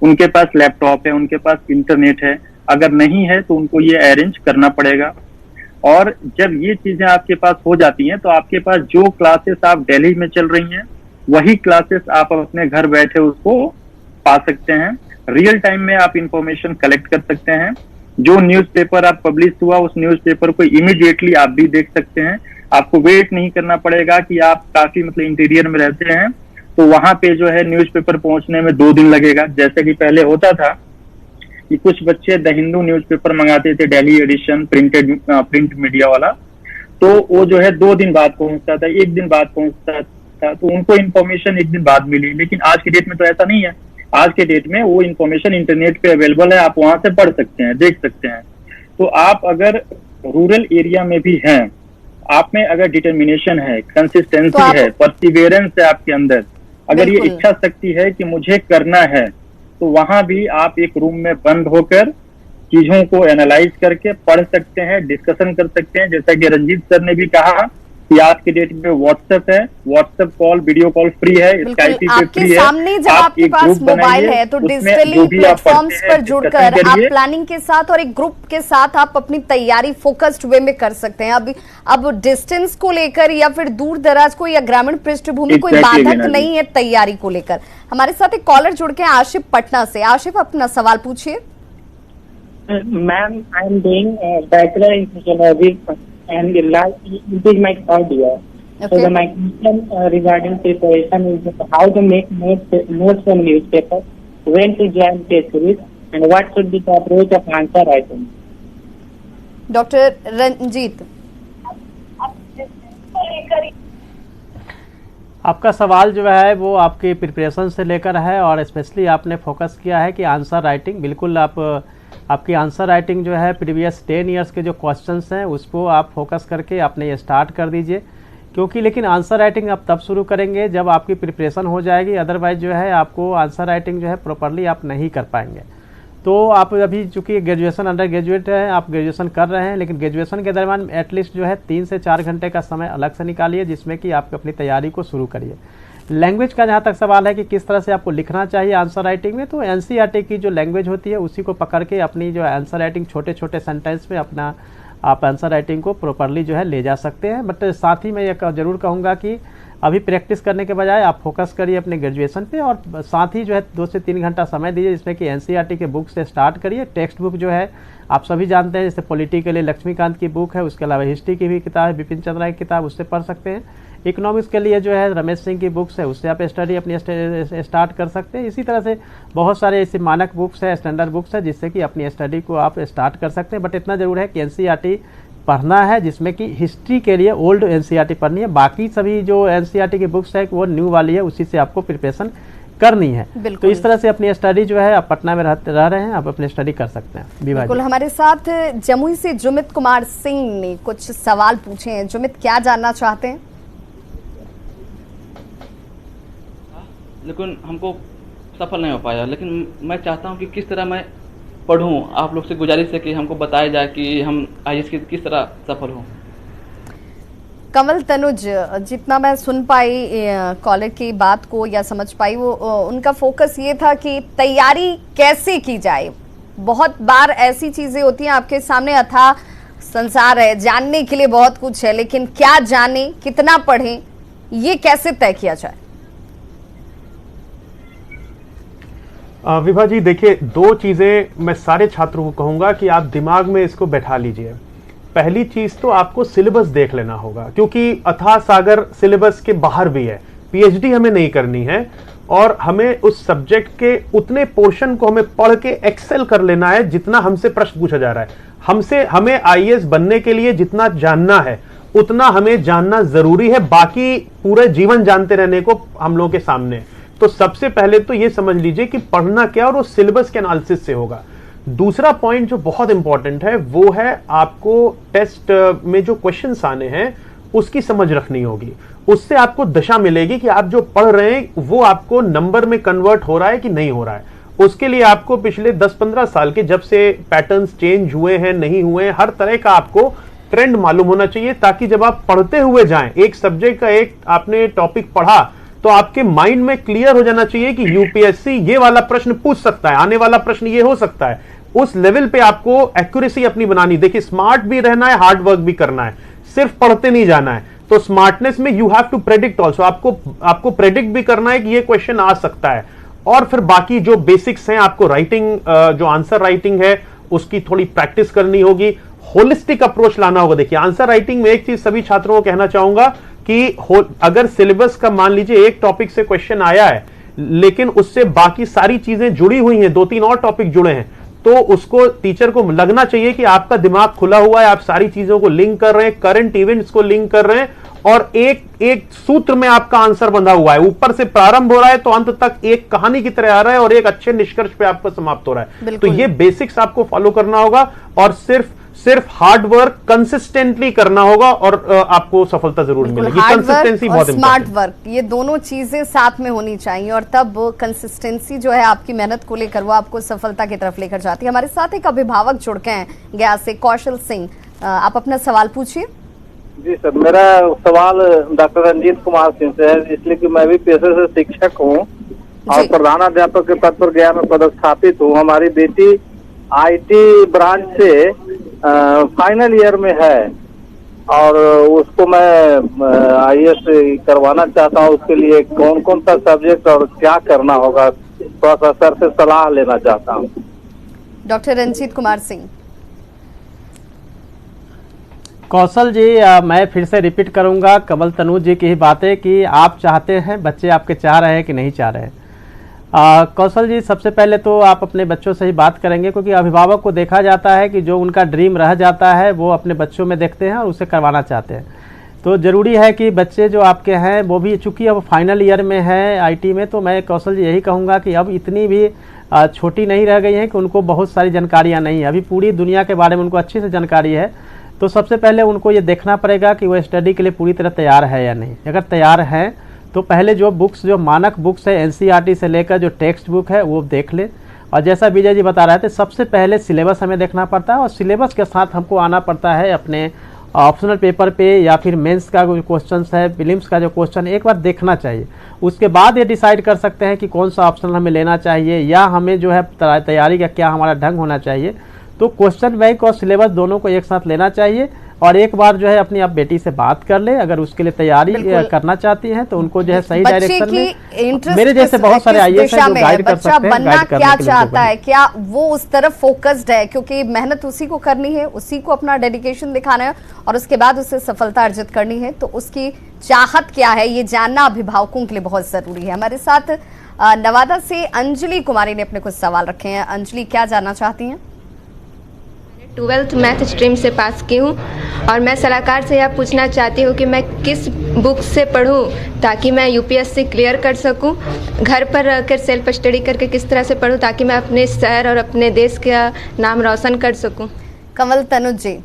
उनके पास लैपटॉप है, उनके पास इंटरनेट है, अगर नहीं है तो उनको ये अरेंज करना पड़ेगा। और जब ये चीजें आपके पास हो जाती हैं तो आपके पास जो क्लासेस आप दिल्ली में चल रही हैं वही क्लासेस आप अपने घर बैठे उसको पा सकते हैं। रियल टाइम में आप इंफॉर्मेशन कलेक्ट कर सकते हैं। जो न्यूज़पेपर आप पब्लिश हुआ उस न्यूज़पेपर को इमीडिएटली आप भी देख सकते हैं। आपको वेट नहीं करना पड़ेगा कि आप काफी मतलब इंटीरियर में रहते हैं तो वहां पे जो है न्यूज़पेपर पहुंचने में 2 दिन लगेगा। जैसे कि पहले होता था कि कुछ बच्चे द हिंदू न्यूज़पेपर मंगाते थे, दिल्ली एडिशन प्रिंट मीडिया वाला, तो वो जो है 2 दिन बाद पहुंचता था, 1 दिन बाद पहुंचता था, तो उनको इन्फॉर्मेशन 1 दिन बाद मिली। लेकिन आज के डेट में तो ऐसा नहीं है। आज के डेट में वो इन्फॉर्मेशन इंटरनेट पे अवेलेबल है, आप वहां से पढ़ सकते हैं, देख सकते हैं। तो आप अगर रूरल एरिया में भी हैं, आप में अगर डिटर्मिनेशन है, कंसिस्टेंसी है, परसिवियरेंस है आपके अंदर, अगर ये इच्छा शक्ति है कि मुझे करना है, तो वहां भी आप एक रूम में बंद होकर चीजों को एनालाइज करके पढ़ सकते हैं, डिस्कशन कर सकते हैं। जैसा कि रंजीत सर ने भी कहा कि आज के डेट में व्हाट्सएप है, WhatsApp call, video call free है, स्काइपी पे फ्री है। सामने जब आपके पास मोबाइल है तो डिजिटली प्लेटफॉर्म्स पर जुड़कर आप प्लानिंग के साथ और एक ग्रुप के साथ आप अपनी तैयारी फोकस्ड वे में कर सकते हैं। अब डिस्टेंस को लेकर या फिर दूर दराज को या ग्रामीण पृष्ठभूमि कोई बाधक नहीं है तैयारी को लेकर। हमारे साथ एक कॉलर जुड़ के आशिफ पटना से। आशिफ, अपना सवाल पूछिए। Ma'am, I am doing bachelor in sociology and it is my 3rd year. Okay. So my question regarding preparation is how to make notes from newspaper, when to join test series, and what should be the approach of answer writing. Doctor Ranjit, आपका सवाल जो है वो आपकी preparation से लेकर है और स्पेशली आपने फोकस किया है कि आंसर राइटिंग। बिल्कुल आपकी आंसर राइटिंग जो है प्रीवियस 10 ईयर्स के जो क्वेश्चंस हैं उसको आप फोकस करके अपने ये स्टार्ट कर दीजिए, क्योंकि लेकिन आंसर राइटिंग आप तब शुरू करेंगे जब आपकी प्रिपरेशन हो जाएगी। अदरवाइज जो है आपको आंसर राइटिंग जो है प्रॉपरली आप नहीं कर पाएंगे। तो आप अभी चूँकि ग्रेजुएशन अंडर ग्रेजुएट है, आप ग्रेजुएशन कर रहे हैं, लेकिन ग्रेजुएशन के दरमियान एटलीस्ट जो है 3 से 4 घंटे का समय अलग से निकालिए जिसमें कि आप अपनी तैयारी को शुरू करिए। लैंग्वेज का जहाँ तक सवाल है कि किस तरह से आपको लिखना चाहिए आंसर राइटिंग में, तो एनसीईआरटी की जो लैंग्वेज होती है उसी को पकड़ के अपनी जो आंसर राइटिंग छोटे छोटे सेंटेंस में अपना आप आंसर राइटिंग को प्रॉपरली जो है ले जा सकते हैं। बट साथ ही मैं ये जरूर कहूँगा कि अभी प्रैक्टिस करने के बजाय आप फोकस करिए अपने ग्रेजुएशन पे और साथ ही जो है 2 से 3 घंटा समय दीजिए जिसमें कि एनसीईआरटी के बुक से स्टार्ट करिए। टेक्स्ट बुक जो है आप सभी जानते हैं, जैसे पॉलिटी के लिए लक्ष्मीकांत की बुक है, उसके अलावा हिस्ट्री की भी किताब है, बिपिन चंद्रा की किताब, उससे पढ़ सकते हैं। इकोनॉमिक्स के लिए जो है रमेश सिंह की बुक्स है, उससे आप स्टडी अपनी स्टार्ट कर सकते हैं। इसी तरह से बहुत सारे ऐसे मानक बुक्स है, स्टैंडर्ड बुक्स है जिससे कि अपनी स्टडी को आप स्टार्ट कर सकते हैं। बट इतना जरूर है कि एनसीईआरटी पढ़ना है, जिसमें कि हिस्ट्री के लिए ओल्ड एनसीईआरटी पढ़नी है। बाकी सभी जो एनसीईआरटी की बुक्स है वो न्यू वाली है, उसी से आपको प्रिपरेशन करनी है। तो इस तरह से अपनी स्टडी जो है आप पटना में रह रहे हैं, आप अपनी स्टडी कर सकते हैं। बिल्कुल। हमारे साथ जमुई से जुमित कुमार सिंह ने कुछ सवाल पूछे हैं। जुमित, क्या जानना चाहते हैं? लेकिन हमको सफल नहीं हो पाया, लेकिन मैं चाहता हूं कि किस तरह मैं पढ़ूं। आप लोग से गुजारिश है कि हमको बताया जाए कि हम आईएएस की किस तरह सफल हों। कमल तनुज, जितना मैं सुन पाई कॉलर की बात को या समझ पाई, वो उनका फोकस ये था कि तैयारी कैसे की जाए। बहुत बार ऐसी चीजें होती हैं, आपके सामने अथाह संसार है, जानने के लिए बहुत कुछ है, लेकिन क्या जाने, कितना पढ़ें, ये कैसे तय किया जाए? विभा जी, देखिए 2 चीजें मैं सारे छात्रों को कहूंगा कि आप दिमाग में इसको बैठा लीजिए। पहली चीज तो आपको सिलेबस देख लेना होगा, क्योंकि अथाह सागर सिलेबस के बाहर भी है। पीएचडी हमें नहीं करनी है और हमें उस सब्जेक्ट के उतने पोर्शन को हमें पढ़ के एक्सेल कर लेना है जितना हमसे प्रश्न पूछा जा रहा है। हमें आईएएस बनने के लिए जितना जानना है उतना हमें जानना जरूरी है। बाकी पूरे जीवन जानते रहने को हम लोगों के सामने। तो सबसे पहले तो ये समझ लीजिए कि पढ़ना क्या, और वो सिलेबस के एनालिसिस से होगा। दूसरा पॉइंट जो बहुत इंपॉर्टेंट है वो है आपको टेस्ट में जो क्वेश्चंस आने हैं उसकी समझ रखनी होगी। उससे आपको दिशा मिलेगी कि आप जो पढ़ रहे हैं वो आपको नंबर में कन्वर्ट हो रहा है कि नहीं हो रहा है। उसके लिए आपको पिछले 10-15 साल के जब से पैटर्न्स चेंज हुए हैं नहीं हुए हैं, हर तरह का आपको ट्रेंड मालूम होना चाहिए, ताकि जब आप पढ़ते हुए जाएं, एक सब्जेक्ट का एक आपने टॉपिक पढ़ा तो आपके माइंड में क्लियर हो जाना चाहिए कि यूपीएससी ये वाला प्रश्न पूछ सकता है, आने वाला प्रश्न ये हो सकता है। उस लेवल पे आपको एक्यूरेसी अपनी बनानी। देखिए, स्मार्ट भी रहना है, हार्ड वर्क भी करना है, सिर्फ पढ़ते नहीं जाना है। तो स्मार्टनेस में you have to predict also, आपको प्रेडिक्ट भी करना है कि ये क्वेश्चन आ सकता है। और फिर बाकी जो बेसिक्स हैं, आपको राइटिंग, जो आंसर राइटिंग है उसकी थोड़ी प्रैक्टिस करनी होगी, होलिस्टिक अप्रोच लाना होगा। देखिए, आंसर राइटिंग में एक चीज सभी छात्रों को कहना चाहूंगा कि अगर सिलेबस का मान लीजिए एक टॉपिक से क्वेश्चन आया है लेकिन उससे बाकी सारी चीजें जुड़ी हुई हैं, 2-3 और टॉपिक जुड़े हैं, तो उसको टीचर को लगना चाहिए कि आपका दिमाग खुला हुआ है, आप सारी चीजों को लिंक कर रहे हैं, करंट इवेंट्स को लिंक कर रहे हैं, और एक सूत्र में आपका आंसर बंधा हुआ है। ऊपर से प्रारंभ हो रहा है तो अंत तक एक कहानी की तरह आ रहा है और एक अच्छे निष्कर्ष पे आपका समाप्त हो रहा है। तो ये बेसिक्स आपको फॉलो करना होगा और सिर्फ हार्ड वर्क कंसिस्टेंटली करना होगा और आपको सफलता जरूर मिलेगी। कंसिस्टेंसी बहुत इंपॉर्टेंट, स्मार्ट वर्क, ये दोनों चीजें साथ में होनी चाहिए और तब कंसिस्टेंसी जो है आपकी मेहनत को लेकर वो आपको सफलता की तरफ लेकर जाती है। हमारे साथ एक अभिभावक जुड़ के हैं गया से, कौशल सिंह, आप अपना सवाल पूछिए। जी सर, मेरा सवाल डॉक्टर रंजीत कुमार सिंह से है, इसलिए कि मैं भी पेशे से शिक्षक हूँ और प्रधानाध्यापक के पद पर गया में पदस्थापित हूँ। हमारी बेटी आईटी ब्रांच से फाइनल ईयर में है और उसको मैं आईएएस करवाना चाहता हूँ। उसके लिए कौन कौन सा सब्जेक्ट और क्या करना होगा, थोड़ा सा सर से सलाह लेना चाहता हूँ। डॉक्टर रंजीत कुमार सिंह। कौशल जी, मैं फिर से रिपीट करूंगा कमल तनु जी की ही बातें कि आप चाहते हैं, बच्चे आपके चाह रहे हैं कि नहीं चाह रहे हैं। कौशल जी, सबसे पहले तो आप अपने बच्चों से ही बात करेंगे, क्योंकि अभिभावक को देखा जाता है कि जो उनका ड्रीम रह जाता है वो अपने बच्चों में देखते हैं और उसे करवाना चाहते हैं। तो ज़रूरी है कि बच्चे जो आपके हैं वो भी, चूँकि अब फाइनल ईयर में है आईटी में, तो मैं कौशल जी यही कहूँगा कि अब इतनी भी छोटी नहीं रह गई हैं कि उनको बहुत सारी जानकारियाँ नहीं है। अभी पूरी दुनिया के बारे में उनको अच्छी से जानकारी है। तो सबसे पहले उनको ये देखना पड़ेगा कि वो स्टडी के लिए पूरी तरह तैयार है या नहीं। अगर तैयार है तो पहले जो बुक्स, जो मानक बुक्स है एनसीईआरटी से लेकर जो टेक्स्ट बुक है वो देख ले। और जैसा विजय जी बता रहे थे, सबसे पहले सिलेबस हमें देखना पड़ता है और सिलेबस के साथ हमको आना पड़ता है अपने ऑप्शनल पेपर पे, या फिर मेंस का जो क्वेश्चन है, प्रीलिम्स का जो क्वेश्चन है, एक बार देखना चाहिए। उसके बाद ये डिसाइड कर सकते हैं कि कौन सा ऑप्शन हमें लेना चाहिए या हमें जो है तैयारी का क्या हमारा ढंग होना चाहिए। तो क्वेश्चन बैंक और सिलेबस दोनों को एक साथ लेना चाहिए और एक बार जो है अपनी आप बेटी से बात कर ले। अगर उसके लिए तैयारी करना चाहती हैं तो उनको जो है सही डायरेक्शन में, मेरे जैसे बहुत सारे आईएएस हैं जो गाइड कर सकते हैं। बनना क्या चाहता है, क्या वो उस तरफ फोकस्ड है, क्योंकि मेहनत उसी को करनी है, उसी को अपना डेडिकेशन दिखाना है और उसके बाद उसे सफलता अर्जित करनी है। तो उसकी चाहत क्या है ये जानना अभिभावकों के लिए बहुत जरूरी है। हमारे साथ नवादा से अंजलि कुमारी ने अपने कुछ सवाल रखे हैं। अंजलि, क्या जानना चाहती हैं? 12th मैथ स्ट्रीम से पास की हूँ और मैं सलाहकार से यह पूछना चाहती हूँ कि मैं किस बुक से पढूं ताकि मैं यूपीएससी क्लियर कर सकूं। घर पर रहकर सेल्फ स्टडी करके किस तरह से पढूं ताकि मैं अपने शहर और अपने देश का नाम रोशन कर सकूं। कमल तनुज जी,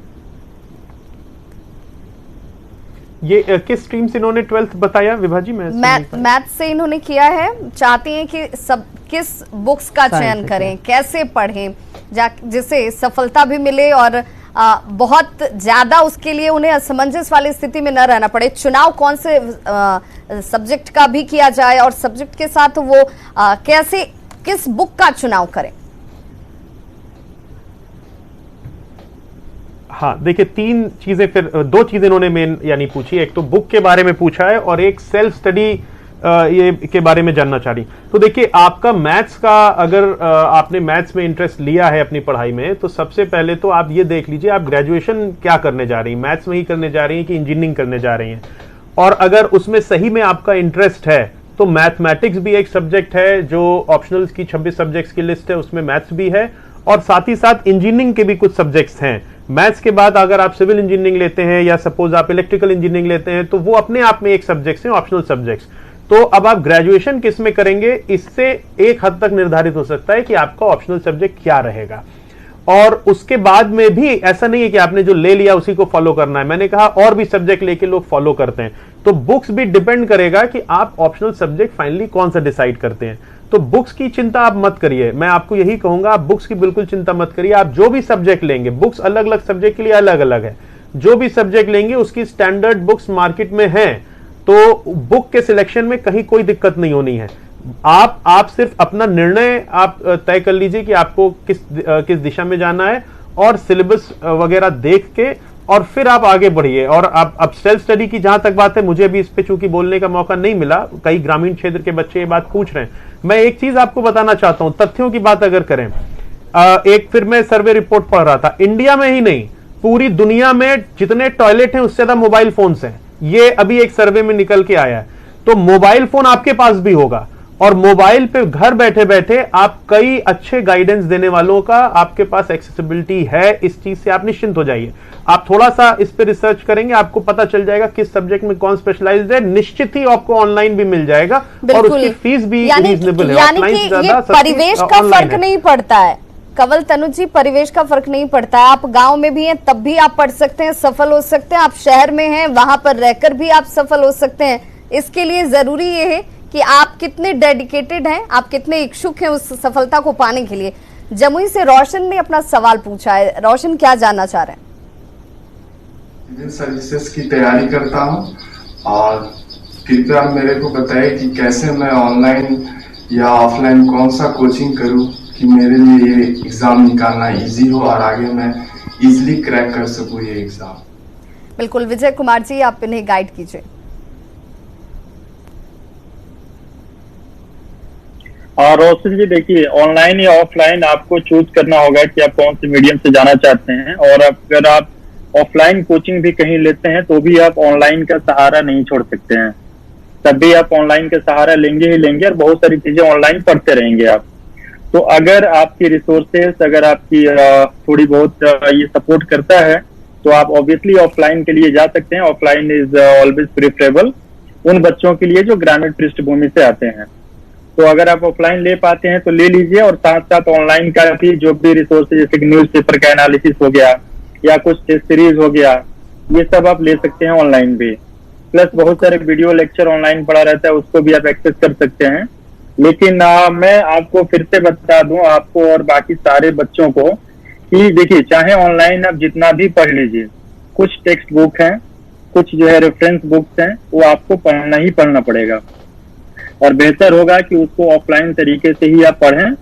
ये किस स्ट्रीम से इन्होंने 12th बताया विभा जी? मैथ से इन्होंने किया है। चाहती हैं कि सब किस बुक्स का चयन करें, कैसे पढ़ें जिससे सफलता भी मिले और बहुत ज्यादा उसके लिए उन्हें असमंजस वाली स्थिति में न रहना पड़े। चुनाव कौन से सब्जेक्ट का भी किया जाए और सब्जेक्ट के साथ वो कैसे, किस बुक का चुनाव करें? हाँ, देखिए, 3 चीजें, फिर 2 चीजें इन्होंने मेन यानी पूछी। एक तो बुक के बारे में पूछा है और एक सेल्फ स्टडी ये के बारे में जानना चाह रही। तो देखिए, आपका मैथ्स का, अगर आपने मैथ्स में इंटरेस्ट लिया है अपनी पढ़ाई में, तो सबसे पहले तो आप ये देख लीजिए आप ग्रेजुएशन क्या करने जा रही हैं, मैथ्स में ही करने जा रही हैं कि इंजीनियरिंग करने जा रही हैं। और अगर उसमें सही में आपका इंटरेस्ट है तो मैथमेटिक्स भी एक सब्जेक्ट है जो ऑप्शनल्स की 26 सब्जेक्ट्स की लिस्ट है, उसमें मैथ्स भी है और साथ ही साथ इंजीनियरिंग के भी कुछ सब्जेक्ट्स हैं। मैथ्स के बाद अगर आप सिविल इंजीनियरिंग लेते हैं या सपोज आप इलेक्ट्रिकल इंजीनियरिंग लेते हैं तो वो अपने आप में एक सब्जेक्ट्स हैं, ऑप्शनल सब्जेक्ट्स। तो अब आप ग्रेजुएशन किस में करेंगे, इससे एक हद तक निर्धारित हो सकता है कि आपका ऑप्शनल सब्जेक्ट क्या रहेगा। और उसके बाद में भी ऐसा नहीं है कि आपने जो ले लिया उसी को फॉलो करना है। मैंने कहा और भी सब्जेक्ट लेके लोग फॉलो करते हैं, तो बुक्स भी डिपेंड करेगा कि आप ऑप्शनल सब्जेक्ट फाइनली कौन सा डिसाइड करते हैं। तो बुक्स की चिंता आप मत करिए, मैं आपको यही कहूंगा, आप बुक्स की बिल्कुल चिंता मत करिए। आप जो भी सब्जेक्ट लेंगे, बुक्स अलग अलग सब्जेक्ट के लिए अलग अलग है, जो भी सब्जेक्ट लेंगे उसकी स्टैंडर्ड बुक्स मार्केट में है, तो बुक के सिलेक्शन में कहीं कोई दिक्कत नहीं होनी है। आप सिर्फ अपना निर्णय आप तय कर लीजिए कि आपको किस दिशा में जाना है, और सिलेबस वगैरह देख के और फिर आप आगे बढ़िए। और अब सेल्फ स्टडी की जहां तक बात है, मुझे अभी इस पे चूंकि बोलने का मौका नहीं मिला, कई ग्रामीण क्षेत्र के बच्चे ये बात पूछ रहे हैं। मैं एक चीज आपको बताना चाहता हूं, तथ्यों की बात अगर करें, एक फिर मैं सर्वे रिपोर्ट पढ़ रहा था, इंडिया में ही नहीं पूरी दुनिया में जितने टॉयलेट हैं उससे ज्यादा मोबाइल फोन्स हैं। ये अभी एक सर्वे में निकल के आया है। तो मोबाइल फोन आपके पास भी होगा, और मोबाइल पे घर बैठे बैठे आप कई अच्छे गाइडेंस देने वालों का आपके पास एक्सेसिबिलिटी है। इस चीज से आप निश्चिंत हो जाइए। आप थोड़ा सा इस पे रिसर्च करेंगे, आपको पता चल जाएगा किस सब्जेक्ट में कौन स्पेशलाइज्ड है। निश्चित ही आपको ऑनलाइन भी मिल जाएगा, और उसकी फीस भी रीजनेबल है। यानी कि ये परिवेश का फर्क नहीं पड़ता है कंवल तनुज जी, परिवेश का फर्क नहीं पड़ता है। आप गांव में भी हैं तब भी आप पढ़ सकते हैं, सफल हो सकते हैं। आप शहर में हैं, वहां पर रहकर भी आप सफल हो सकते हैं। इसके लिए जरूरी ये है कि आप कितने डेडिकेटेड हैं, आप कितने इच्छुक हैं उस सफलता को पाने के लिए। जमुई से रोशन ने अपना सवाल पूछा है। रोशन क्या जानना चाह रहे हैं? सिविल सर्विसेज की तैयारी करता हूं, और कृपया मेरे को बताइए कि कैसे मैं ऑनलाइन या ऑफलाइन कौन सा कोचिंग करूं कि मेरे लिए ये एग्जाम निकालना इजी हो और आगे मैं इजीली क्रैक कर सकूं ये एग्जाम। बिल्कुल विजय कुमार जी, आप इन्हें गाइड कीजिए। रोशन जी, देखिए ऑनलाइन या ऑफलाइन आपको चूज करना होगा कि आप कौन से मीडियम से जाना चाहते हैं। और अगर आप ऑफलाइन कोचिंग भी कहीं लेते हैं तो भी आप ऑनलाइन का सहारा नहीं छोड़ सकते हैं, तब भी आप ऑनलाइन का सहारा लेंगे ही लेंगे, और बहुत सारी चीजें ऑनलाइन पढ़ते रहेंगे आप। तो अगर आपकी रिसोर्सेस, अगर आपकी थोड़ी बहुत ये सपोर्ट करता है, तो आप ऑब्वियसली ऑफलाइन के लिए जा सकते हैं। ऑफलाइन इज ऑलवेज प्रेफरेबल उन बच्चों के लिए जो ग्रामीण पृष्ठभूमि से आते हैं। तो अगर आप ऑफलाइन ले पाते हैं तो ले लीजिए, और साथ साथ ऑनलाइन का भी जो भी रिसोर्सेज, जैसे कि न्यूज़पेपर का एनालिसिस हो गया या कुछ टेस्ट सीरीज हो गया, ये सब आप ले सकते हैं ऑनलाइन भी। प्लस बहुत सारे वीडियो लेक्चर ऑनलाइन पड़ा रहता है, उसको भी आप एक्सेस कर सकते हैं। लेकिन मैं आपको फिर से बता दूं, आपको और बाकी सारे बच्चों को, कि देखिए चाहे ऑनलाइन आप जितना भी पढ़ लीजिए, कुछ टेक्स्ट बुक हैं, कुछ जो है रेफरेंस बुक्स हैं, वो आपको पढ़ना ही पढ़ना पड़ेगा। और बेहतर होगा कि उसको ऑफलाइन तरीके से ही आप पढ़ें।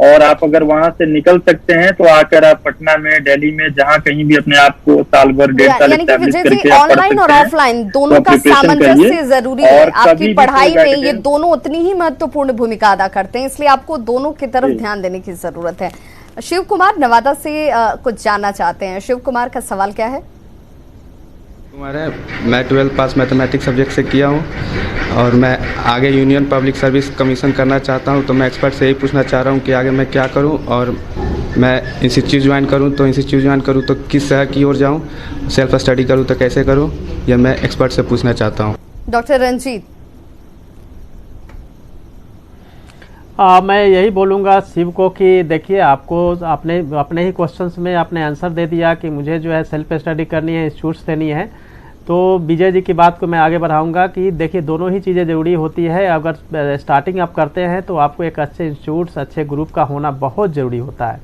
और आप अगर वहां से निकल सकते हैं तो आकर आप पटना में, दिल्ली में, जहां कहीं भी अपने आप को साल भर, 1.5 साल एस्टैब्लिश करके आप पढ़ सकते हैं। ऑनलाइन और ऑफलाइन दोनों का सामंजस्य जरूरी है। आपकी पढ़ाई में ये दोनों उतनी ही महत्वपूर्ण भूमिका अदा करते हैं, इसलिए आपको दोनों की तरफ ध्यान देने की जरूरत है। शिव कुमार नवादा से कुछ जानना चाहते हैं। शिव कुमार का सवाल क्या है? मैं 12th पास मैथमेटिक्स सब्जेक्ट से किया हूँ, और मैं आगे यूनियन पब्लिक सर्विस कमीशन करना चाहता हूँ। तो मैं एक्सपर्ट से यही पूछना चाह रहा हूँ कि आगे मैं क्या करूँ, और मैं इंस्टीट्यूट ज्वाइन करूँ तो इंस्टीट्यूट ज्वाइन करूँ तो किस शहर की ओर जाऊँ, सेल्फ स्टडी करूँ तो कैसे करूँ, यह मैं एक्सपर्ट से पूछना चाहता हूँ। डॉक्टर रंजीत। मैं यही बोलूँगा शिव को कि देखिए, आपको अपने ही क्वेश्चंस में आपने आंसर दे दिया कि मुझे जो है सेल्फ स्टडी करनी है, इंस्टीट्यूट्स देनी है। तो विजय जी की बात को मैं आगे बढ़ाऊंगा कि देखिए दोनों ही चीज़ें ज़रूरी होती है। अगर स्टार्टिंग आप करते हैं तो आपको एक अच्छे इंस्टीट्यूट्स, अच्छे ग्रुप का होना बहुत ज़रूरी होता है,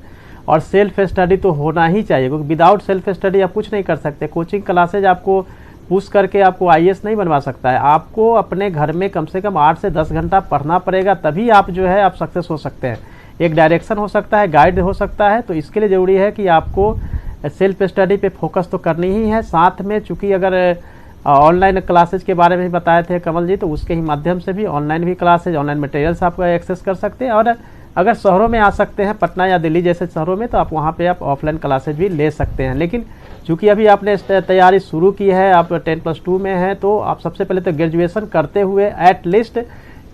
और सेल्फ स्टडी तो होना ही चाहिए, क्योंकि विदाउट सेल्फ स्टडी आप कुछ नहीं कर सकते। कोचिंग क्लासेज आपको पुश करके आपको IAS नहीं बनवा सकता है। आपको अपने घर में कम से कम 8 से 10 घंटा पढ़ना पड़ेगा, तभी आप जो है आप सक्सेस हो सकते हैं। एक डायरेक्शन हो सकता है, गाइड हो सकता है। तो इसके लिए ज़रूरी है कि आपको सेल्फ स्टडी पे फोकस तो करनी ही है। साथ में चूँकि अगर ऑनलाइन क्लासेज के बारे में भी बताए थे कमल जी, तो उसके ही माध्यम से भी ऑनलाइन भी क्लासेज, ऑनलाइन मटेरियल्स आप एक्सेस कर सकते हैं। और अगर शहरों में आ सकते हैं, पटना या दिल्ली जैसे शहरों में, तो आप वहाँ पे आप ऑफलाइन क्लासेज भी ले सकते हैं। लेकिन चूँकि अभी आपने तैयारी शुरू की है, आप 10+2 में हैं, तो आप सबसे पहले तो ग्रेजुएशन करते हुए एटलीस्ट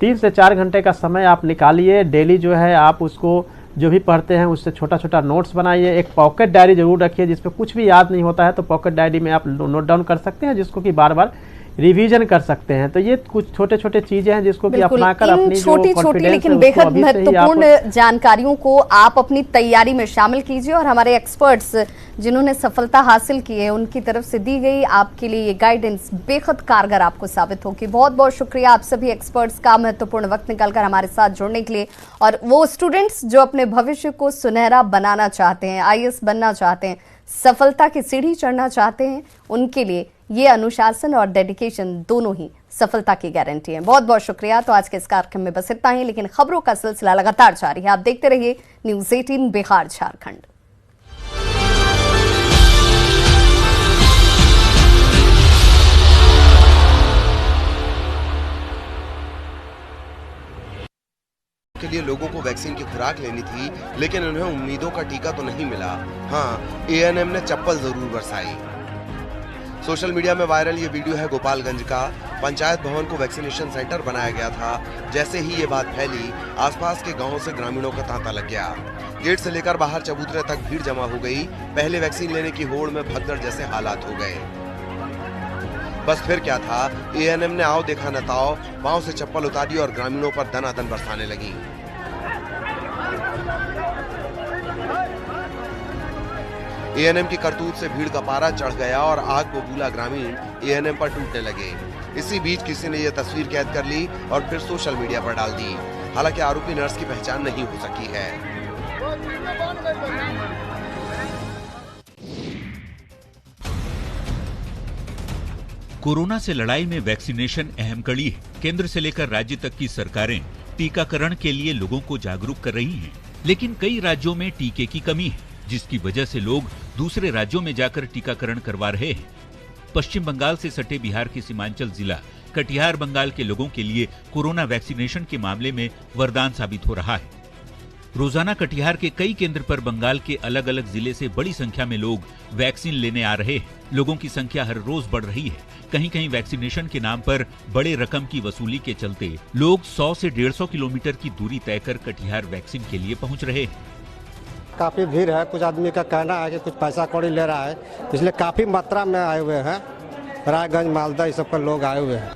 3 से 4 घंटे का समय आप निकालिए। डेली जो है आप उसको जो भी पढ़ते हैं उससे छोटा छोटा नोट्स बनाइए। एक पॉकेट डायरी जरूर रखिए, जिसपे कुछ भी याद नहीं होता है तो पॉकेट डायरी में आप नोट डाउन कर सकते हैं, जिसको कि बार बार रिवीजन कर सकते हैं। तो ये कुछ छोटे छोटे चीजें हैं जिसको कि अपनाकर अपनी छोटी छोटी लेकिन बेहद महत्वपूर्ण जानकारियों को आप अपनी तैयारी में शामिल कीजिए और हमारे एक्सपर्ट्स जिन्होंने सफलता हासिल की है उनकी तरफ से दी गई आपके लिए ये गाइडेंस बेहद कारगर आपको साबित होगी। बहुत बहुत शुक्रिया आप सभी एक्सपर्ट्स का महत्वपूर्ण वक्त निकालकर हमारे साथ जुड़ने के लिए। और वो स्टूडेंट्स जो अपने भविष्य को सुनहरा बनाना चाहते हैं, IAS बनना चाहते हैं, सफलता की सीढ़ी चढ़ना चाहते हैं, उनके लिए ये अनुशासन और डेडिकेशन दोनों ही सफलता की गारंटी है। बहुत बहुत शुक्रिया। तो आज के इस कार्यक्रम में बस इतना ही, लेकिन खबरों का सिलसिला लगातार जारी है। आप देखते रहिए न्यूज़ 18 बिहार झारखंड। के लिए लोगों को वैक्सीन की खुराक लेनी थी, लेकिन उन्हें उम्मीदों का टीका तो नहीं मिला। हाँ, ANM ने चप्पल जरूर बरसाई। सोशल मीडिया में वायरल ये वीडियो है गोपालगंज का। पंचायत भवन को वैक्सीनेशन सेंटर बनाया गया था। जैसे ही ये बात फैली, आसपास के गांवों से ग्रामीणों का तांता लग गया। गेट से लेकर बाहर चबूतरे तक भीड़ जमा हो गई। पहले वैक्सीन लेने की होड़ में भगदड़ जैसे हालात हो गए। बस फिर क्या था, ANM ने आओ देखा न ताओ, पांव से चप्पल उतारी और ग्रामीणों पर दनादन बरसाने लगी। ANM की करतूत से भीड़ का पारा चढ़ गया और आग बबूला ग्रामीण ANM पर टूटने लगे। इसी बीच किसी ने यह तस्वीर कैद कर ली और फिर सोशल मीडिया पर डाल दी। हालांकि आरोपी नर्स की पहचान नहीं हो सकी है। कोरोना से लड़ाई में वैक्सीनेशन अहम कड़ी है। केंद्र से लेकर राज्य तक की सरकारें टीकाकरण के लिए लोगों को जागरूक कर रही हैं। लेकिन कई राज्यों में टीके की कमी है, जिसकी वजह से लोग दूसरे राज्यों में जाकर टीकाकरण करवा रहे हैं। पश्चिम बंगाल से सटे बिहार के सीमांचल जिला कटिहार बंगाल के लोगों के लिए कोरोना वैक्सीनेशन के मामले में वरदान साबित हो रहा है। रोजाना कटिहार के कई केंद्र पर बंगाल के अलग अलग जिले से बड़ी संख्या में लोग वैक्सीन लेने आ रहे हैं। लोगों की संख्या हर रोज बढ़ रही है। कहीं कहीं वैक्सीनेशन के नाम पर बड़े रकम की वसूली के चलते लोग 100 से 150 किलोमीटर की दूरी तय कर कटिहार वैक्सीन के लिए पहुंच रहे हैं। काफी भीड़ है। कुछ आदमी का कहना है कि कुछ पैसा कौड़ी ले रहा है, इसलिए काफी मात्रा में आए हुए हैं। रायगंज, मालदा इस सब पर लोग आए हुए हैं।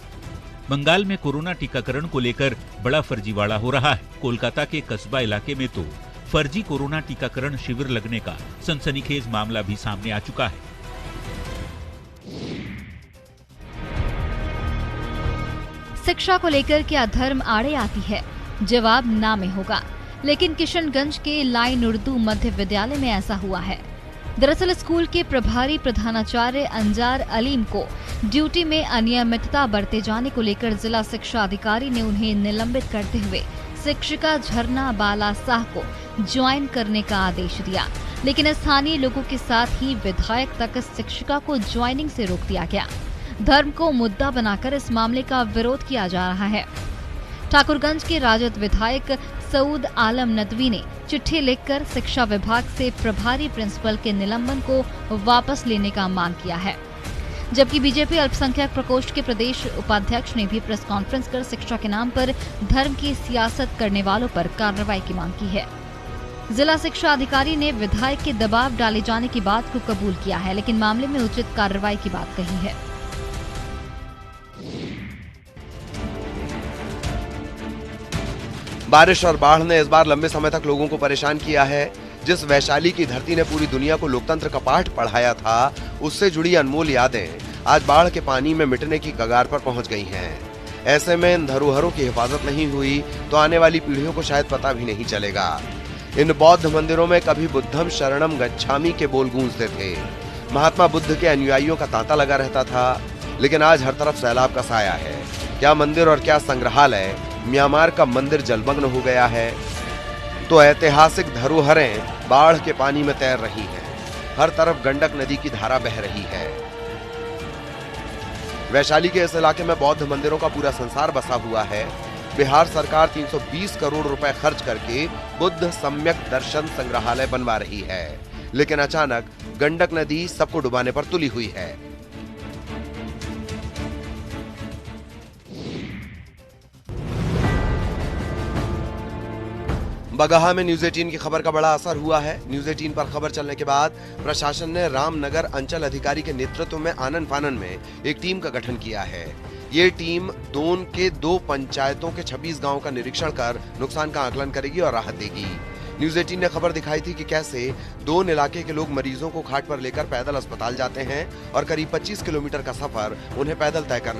बंगाल में कोरोना टीकाकरण को लेकर बड़ा फर्जीवाड़ा हो रहा है। कोलकाता के कस्बा इलाके में तो फर्जी कोरोना टीकाकरण शिविर लगने का सनसनीखेज मामला भी सामने आ चुका है। शिक्षा को लेकर क्या धर्म आड़े आती है? जवाब ना में होगा। लेकिन किशनगंज के लाइन उर्दू मध्य विद्यालय में ऐसा हुआ है। दरअसल स्कूल के प्रभारी प्रधानाचार्य अंजार अलीम को ड्यूटी में अनियमितता बरते जाने को लेकर जिला शिक्षा अधिकारी ने उन्हें निलंबित करते हुए शिक्षिका झरना बाला शाह को ज्वाइन करने का आदेश दिया। लेकिन स्थानीय लोगों के साथ ही विधायक तक शिक्षिका को ज्वाइनिंग से रोक दिया गया। धर्म को मुद्दा बनाकर इस मामले का विरोध किया जा रहा है। ठाकुरगंज के राजद विधायक सऊद आलम नदवी ने चिट्ठी लिखकर शिक्षा विभाग से प्रभारी प्रिंसिपल के निलंबन को वापस लेने का मांग किया है। जबकि बीजेपी अल्पसंख्यक प्रकोष्ठ के प्रदेश उपाध्यक्ष ने भी प्रेस कॉन्फ्रेंस कर शिक्षा के नाम पर धर्म की सियासत करने वालों पर कार्रवाई की मांग की है। जिला शिक्षा अधिकारी ने विधायक के दबाव डाले जाने की बात को कबूल किया है, लेकिन मामले में उचित कार्रवाई की बात कही है। बारिश और बाढ़ ने इस बार लंबे समय तक लोगों को परेशान किया है। जिस वैशाली की धरती ने पूरी दुनिया को लोकतंत्र का पाठ पढ़ाया था, उससे जुड़ी अनमोल यादें आज बाढ़ के पानी में मिटने की कगार पर पहुंच गई हैं। ऐसे में इन धरोहरों की हिफाजत नहीं हुई तो आने वाली पीढ़ियों को शायद पता भी नहीं चलेगा। इन बौद्ध मंदिरों में कभी बुद्धम शरणम गच्छामि के बोल गूंजते थे। महात्मा बुद्ध के अनुयायियों का तांता लगा रहता था, लेकिन आज हर तरफ सैलाब का साया है। क्या मंदिर और क्या संग्रहालय। म्यांमार का मंदिर जलमग्न हो गया है तो ऐतिहासिक धरोहरें बाढ़ के पानी में तैर रही हैं। हर तरफ गंडक नदी की धारा बह रही है। वैशाली के इस इलाके में बौद्ध मंदिरों का पूरा संसार बसा हुआ है। बिहार सरकार 320 करोड़ रुपए खर्च करके बुद्ध सम्यक दर्शन संग्रहालय बनवा रही है, लेकिन अचानक गंडक नदी सबको डुबाने पर तुली हुई है। बगहा में न्यूज 18 की खबर का बड़ा असर हुआ है। न्यूज 18 पर खबर चलने के बाद प्रशासन ने रामनगर अंचल अधिकारी के नेतृत्व में आनन फानन में एक टीम का गठन किया है। ये टीम दोन के 2 पंचायतों के 26 गांवों का निरीक्षण कर नुकसान का आकलन करेगी और राहत देगी। न्यूज 18 ने खबर दिखाई थी कि कैसे दोन इलाके के लोग मरीजों को खाट पर लेकर पैदल अस्पताल जाते हैं और करीब 25 किलोमीटर का सफर उन्हें पैदल तय करना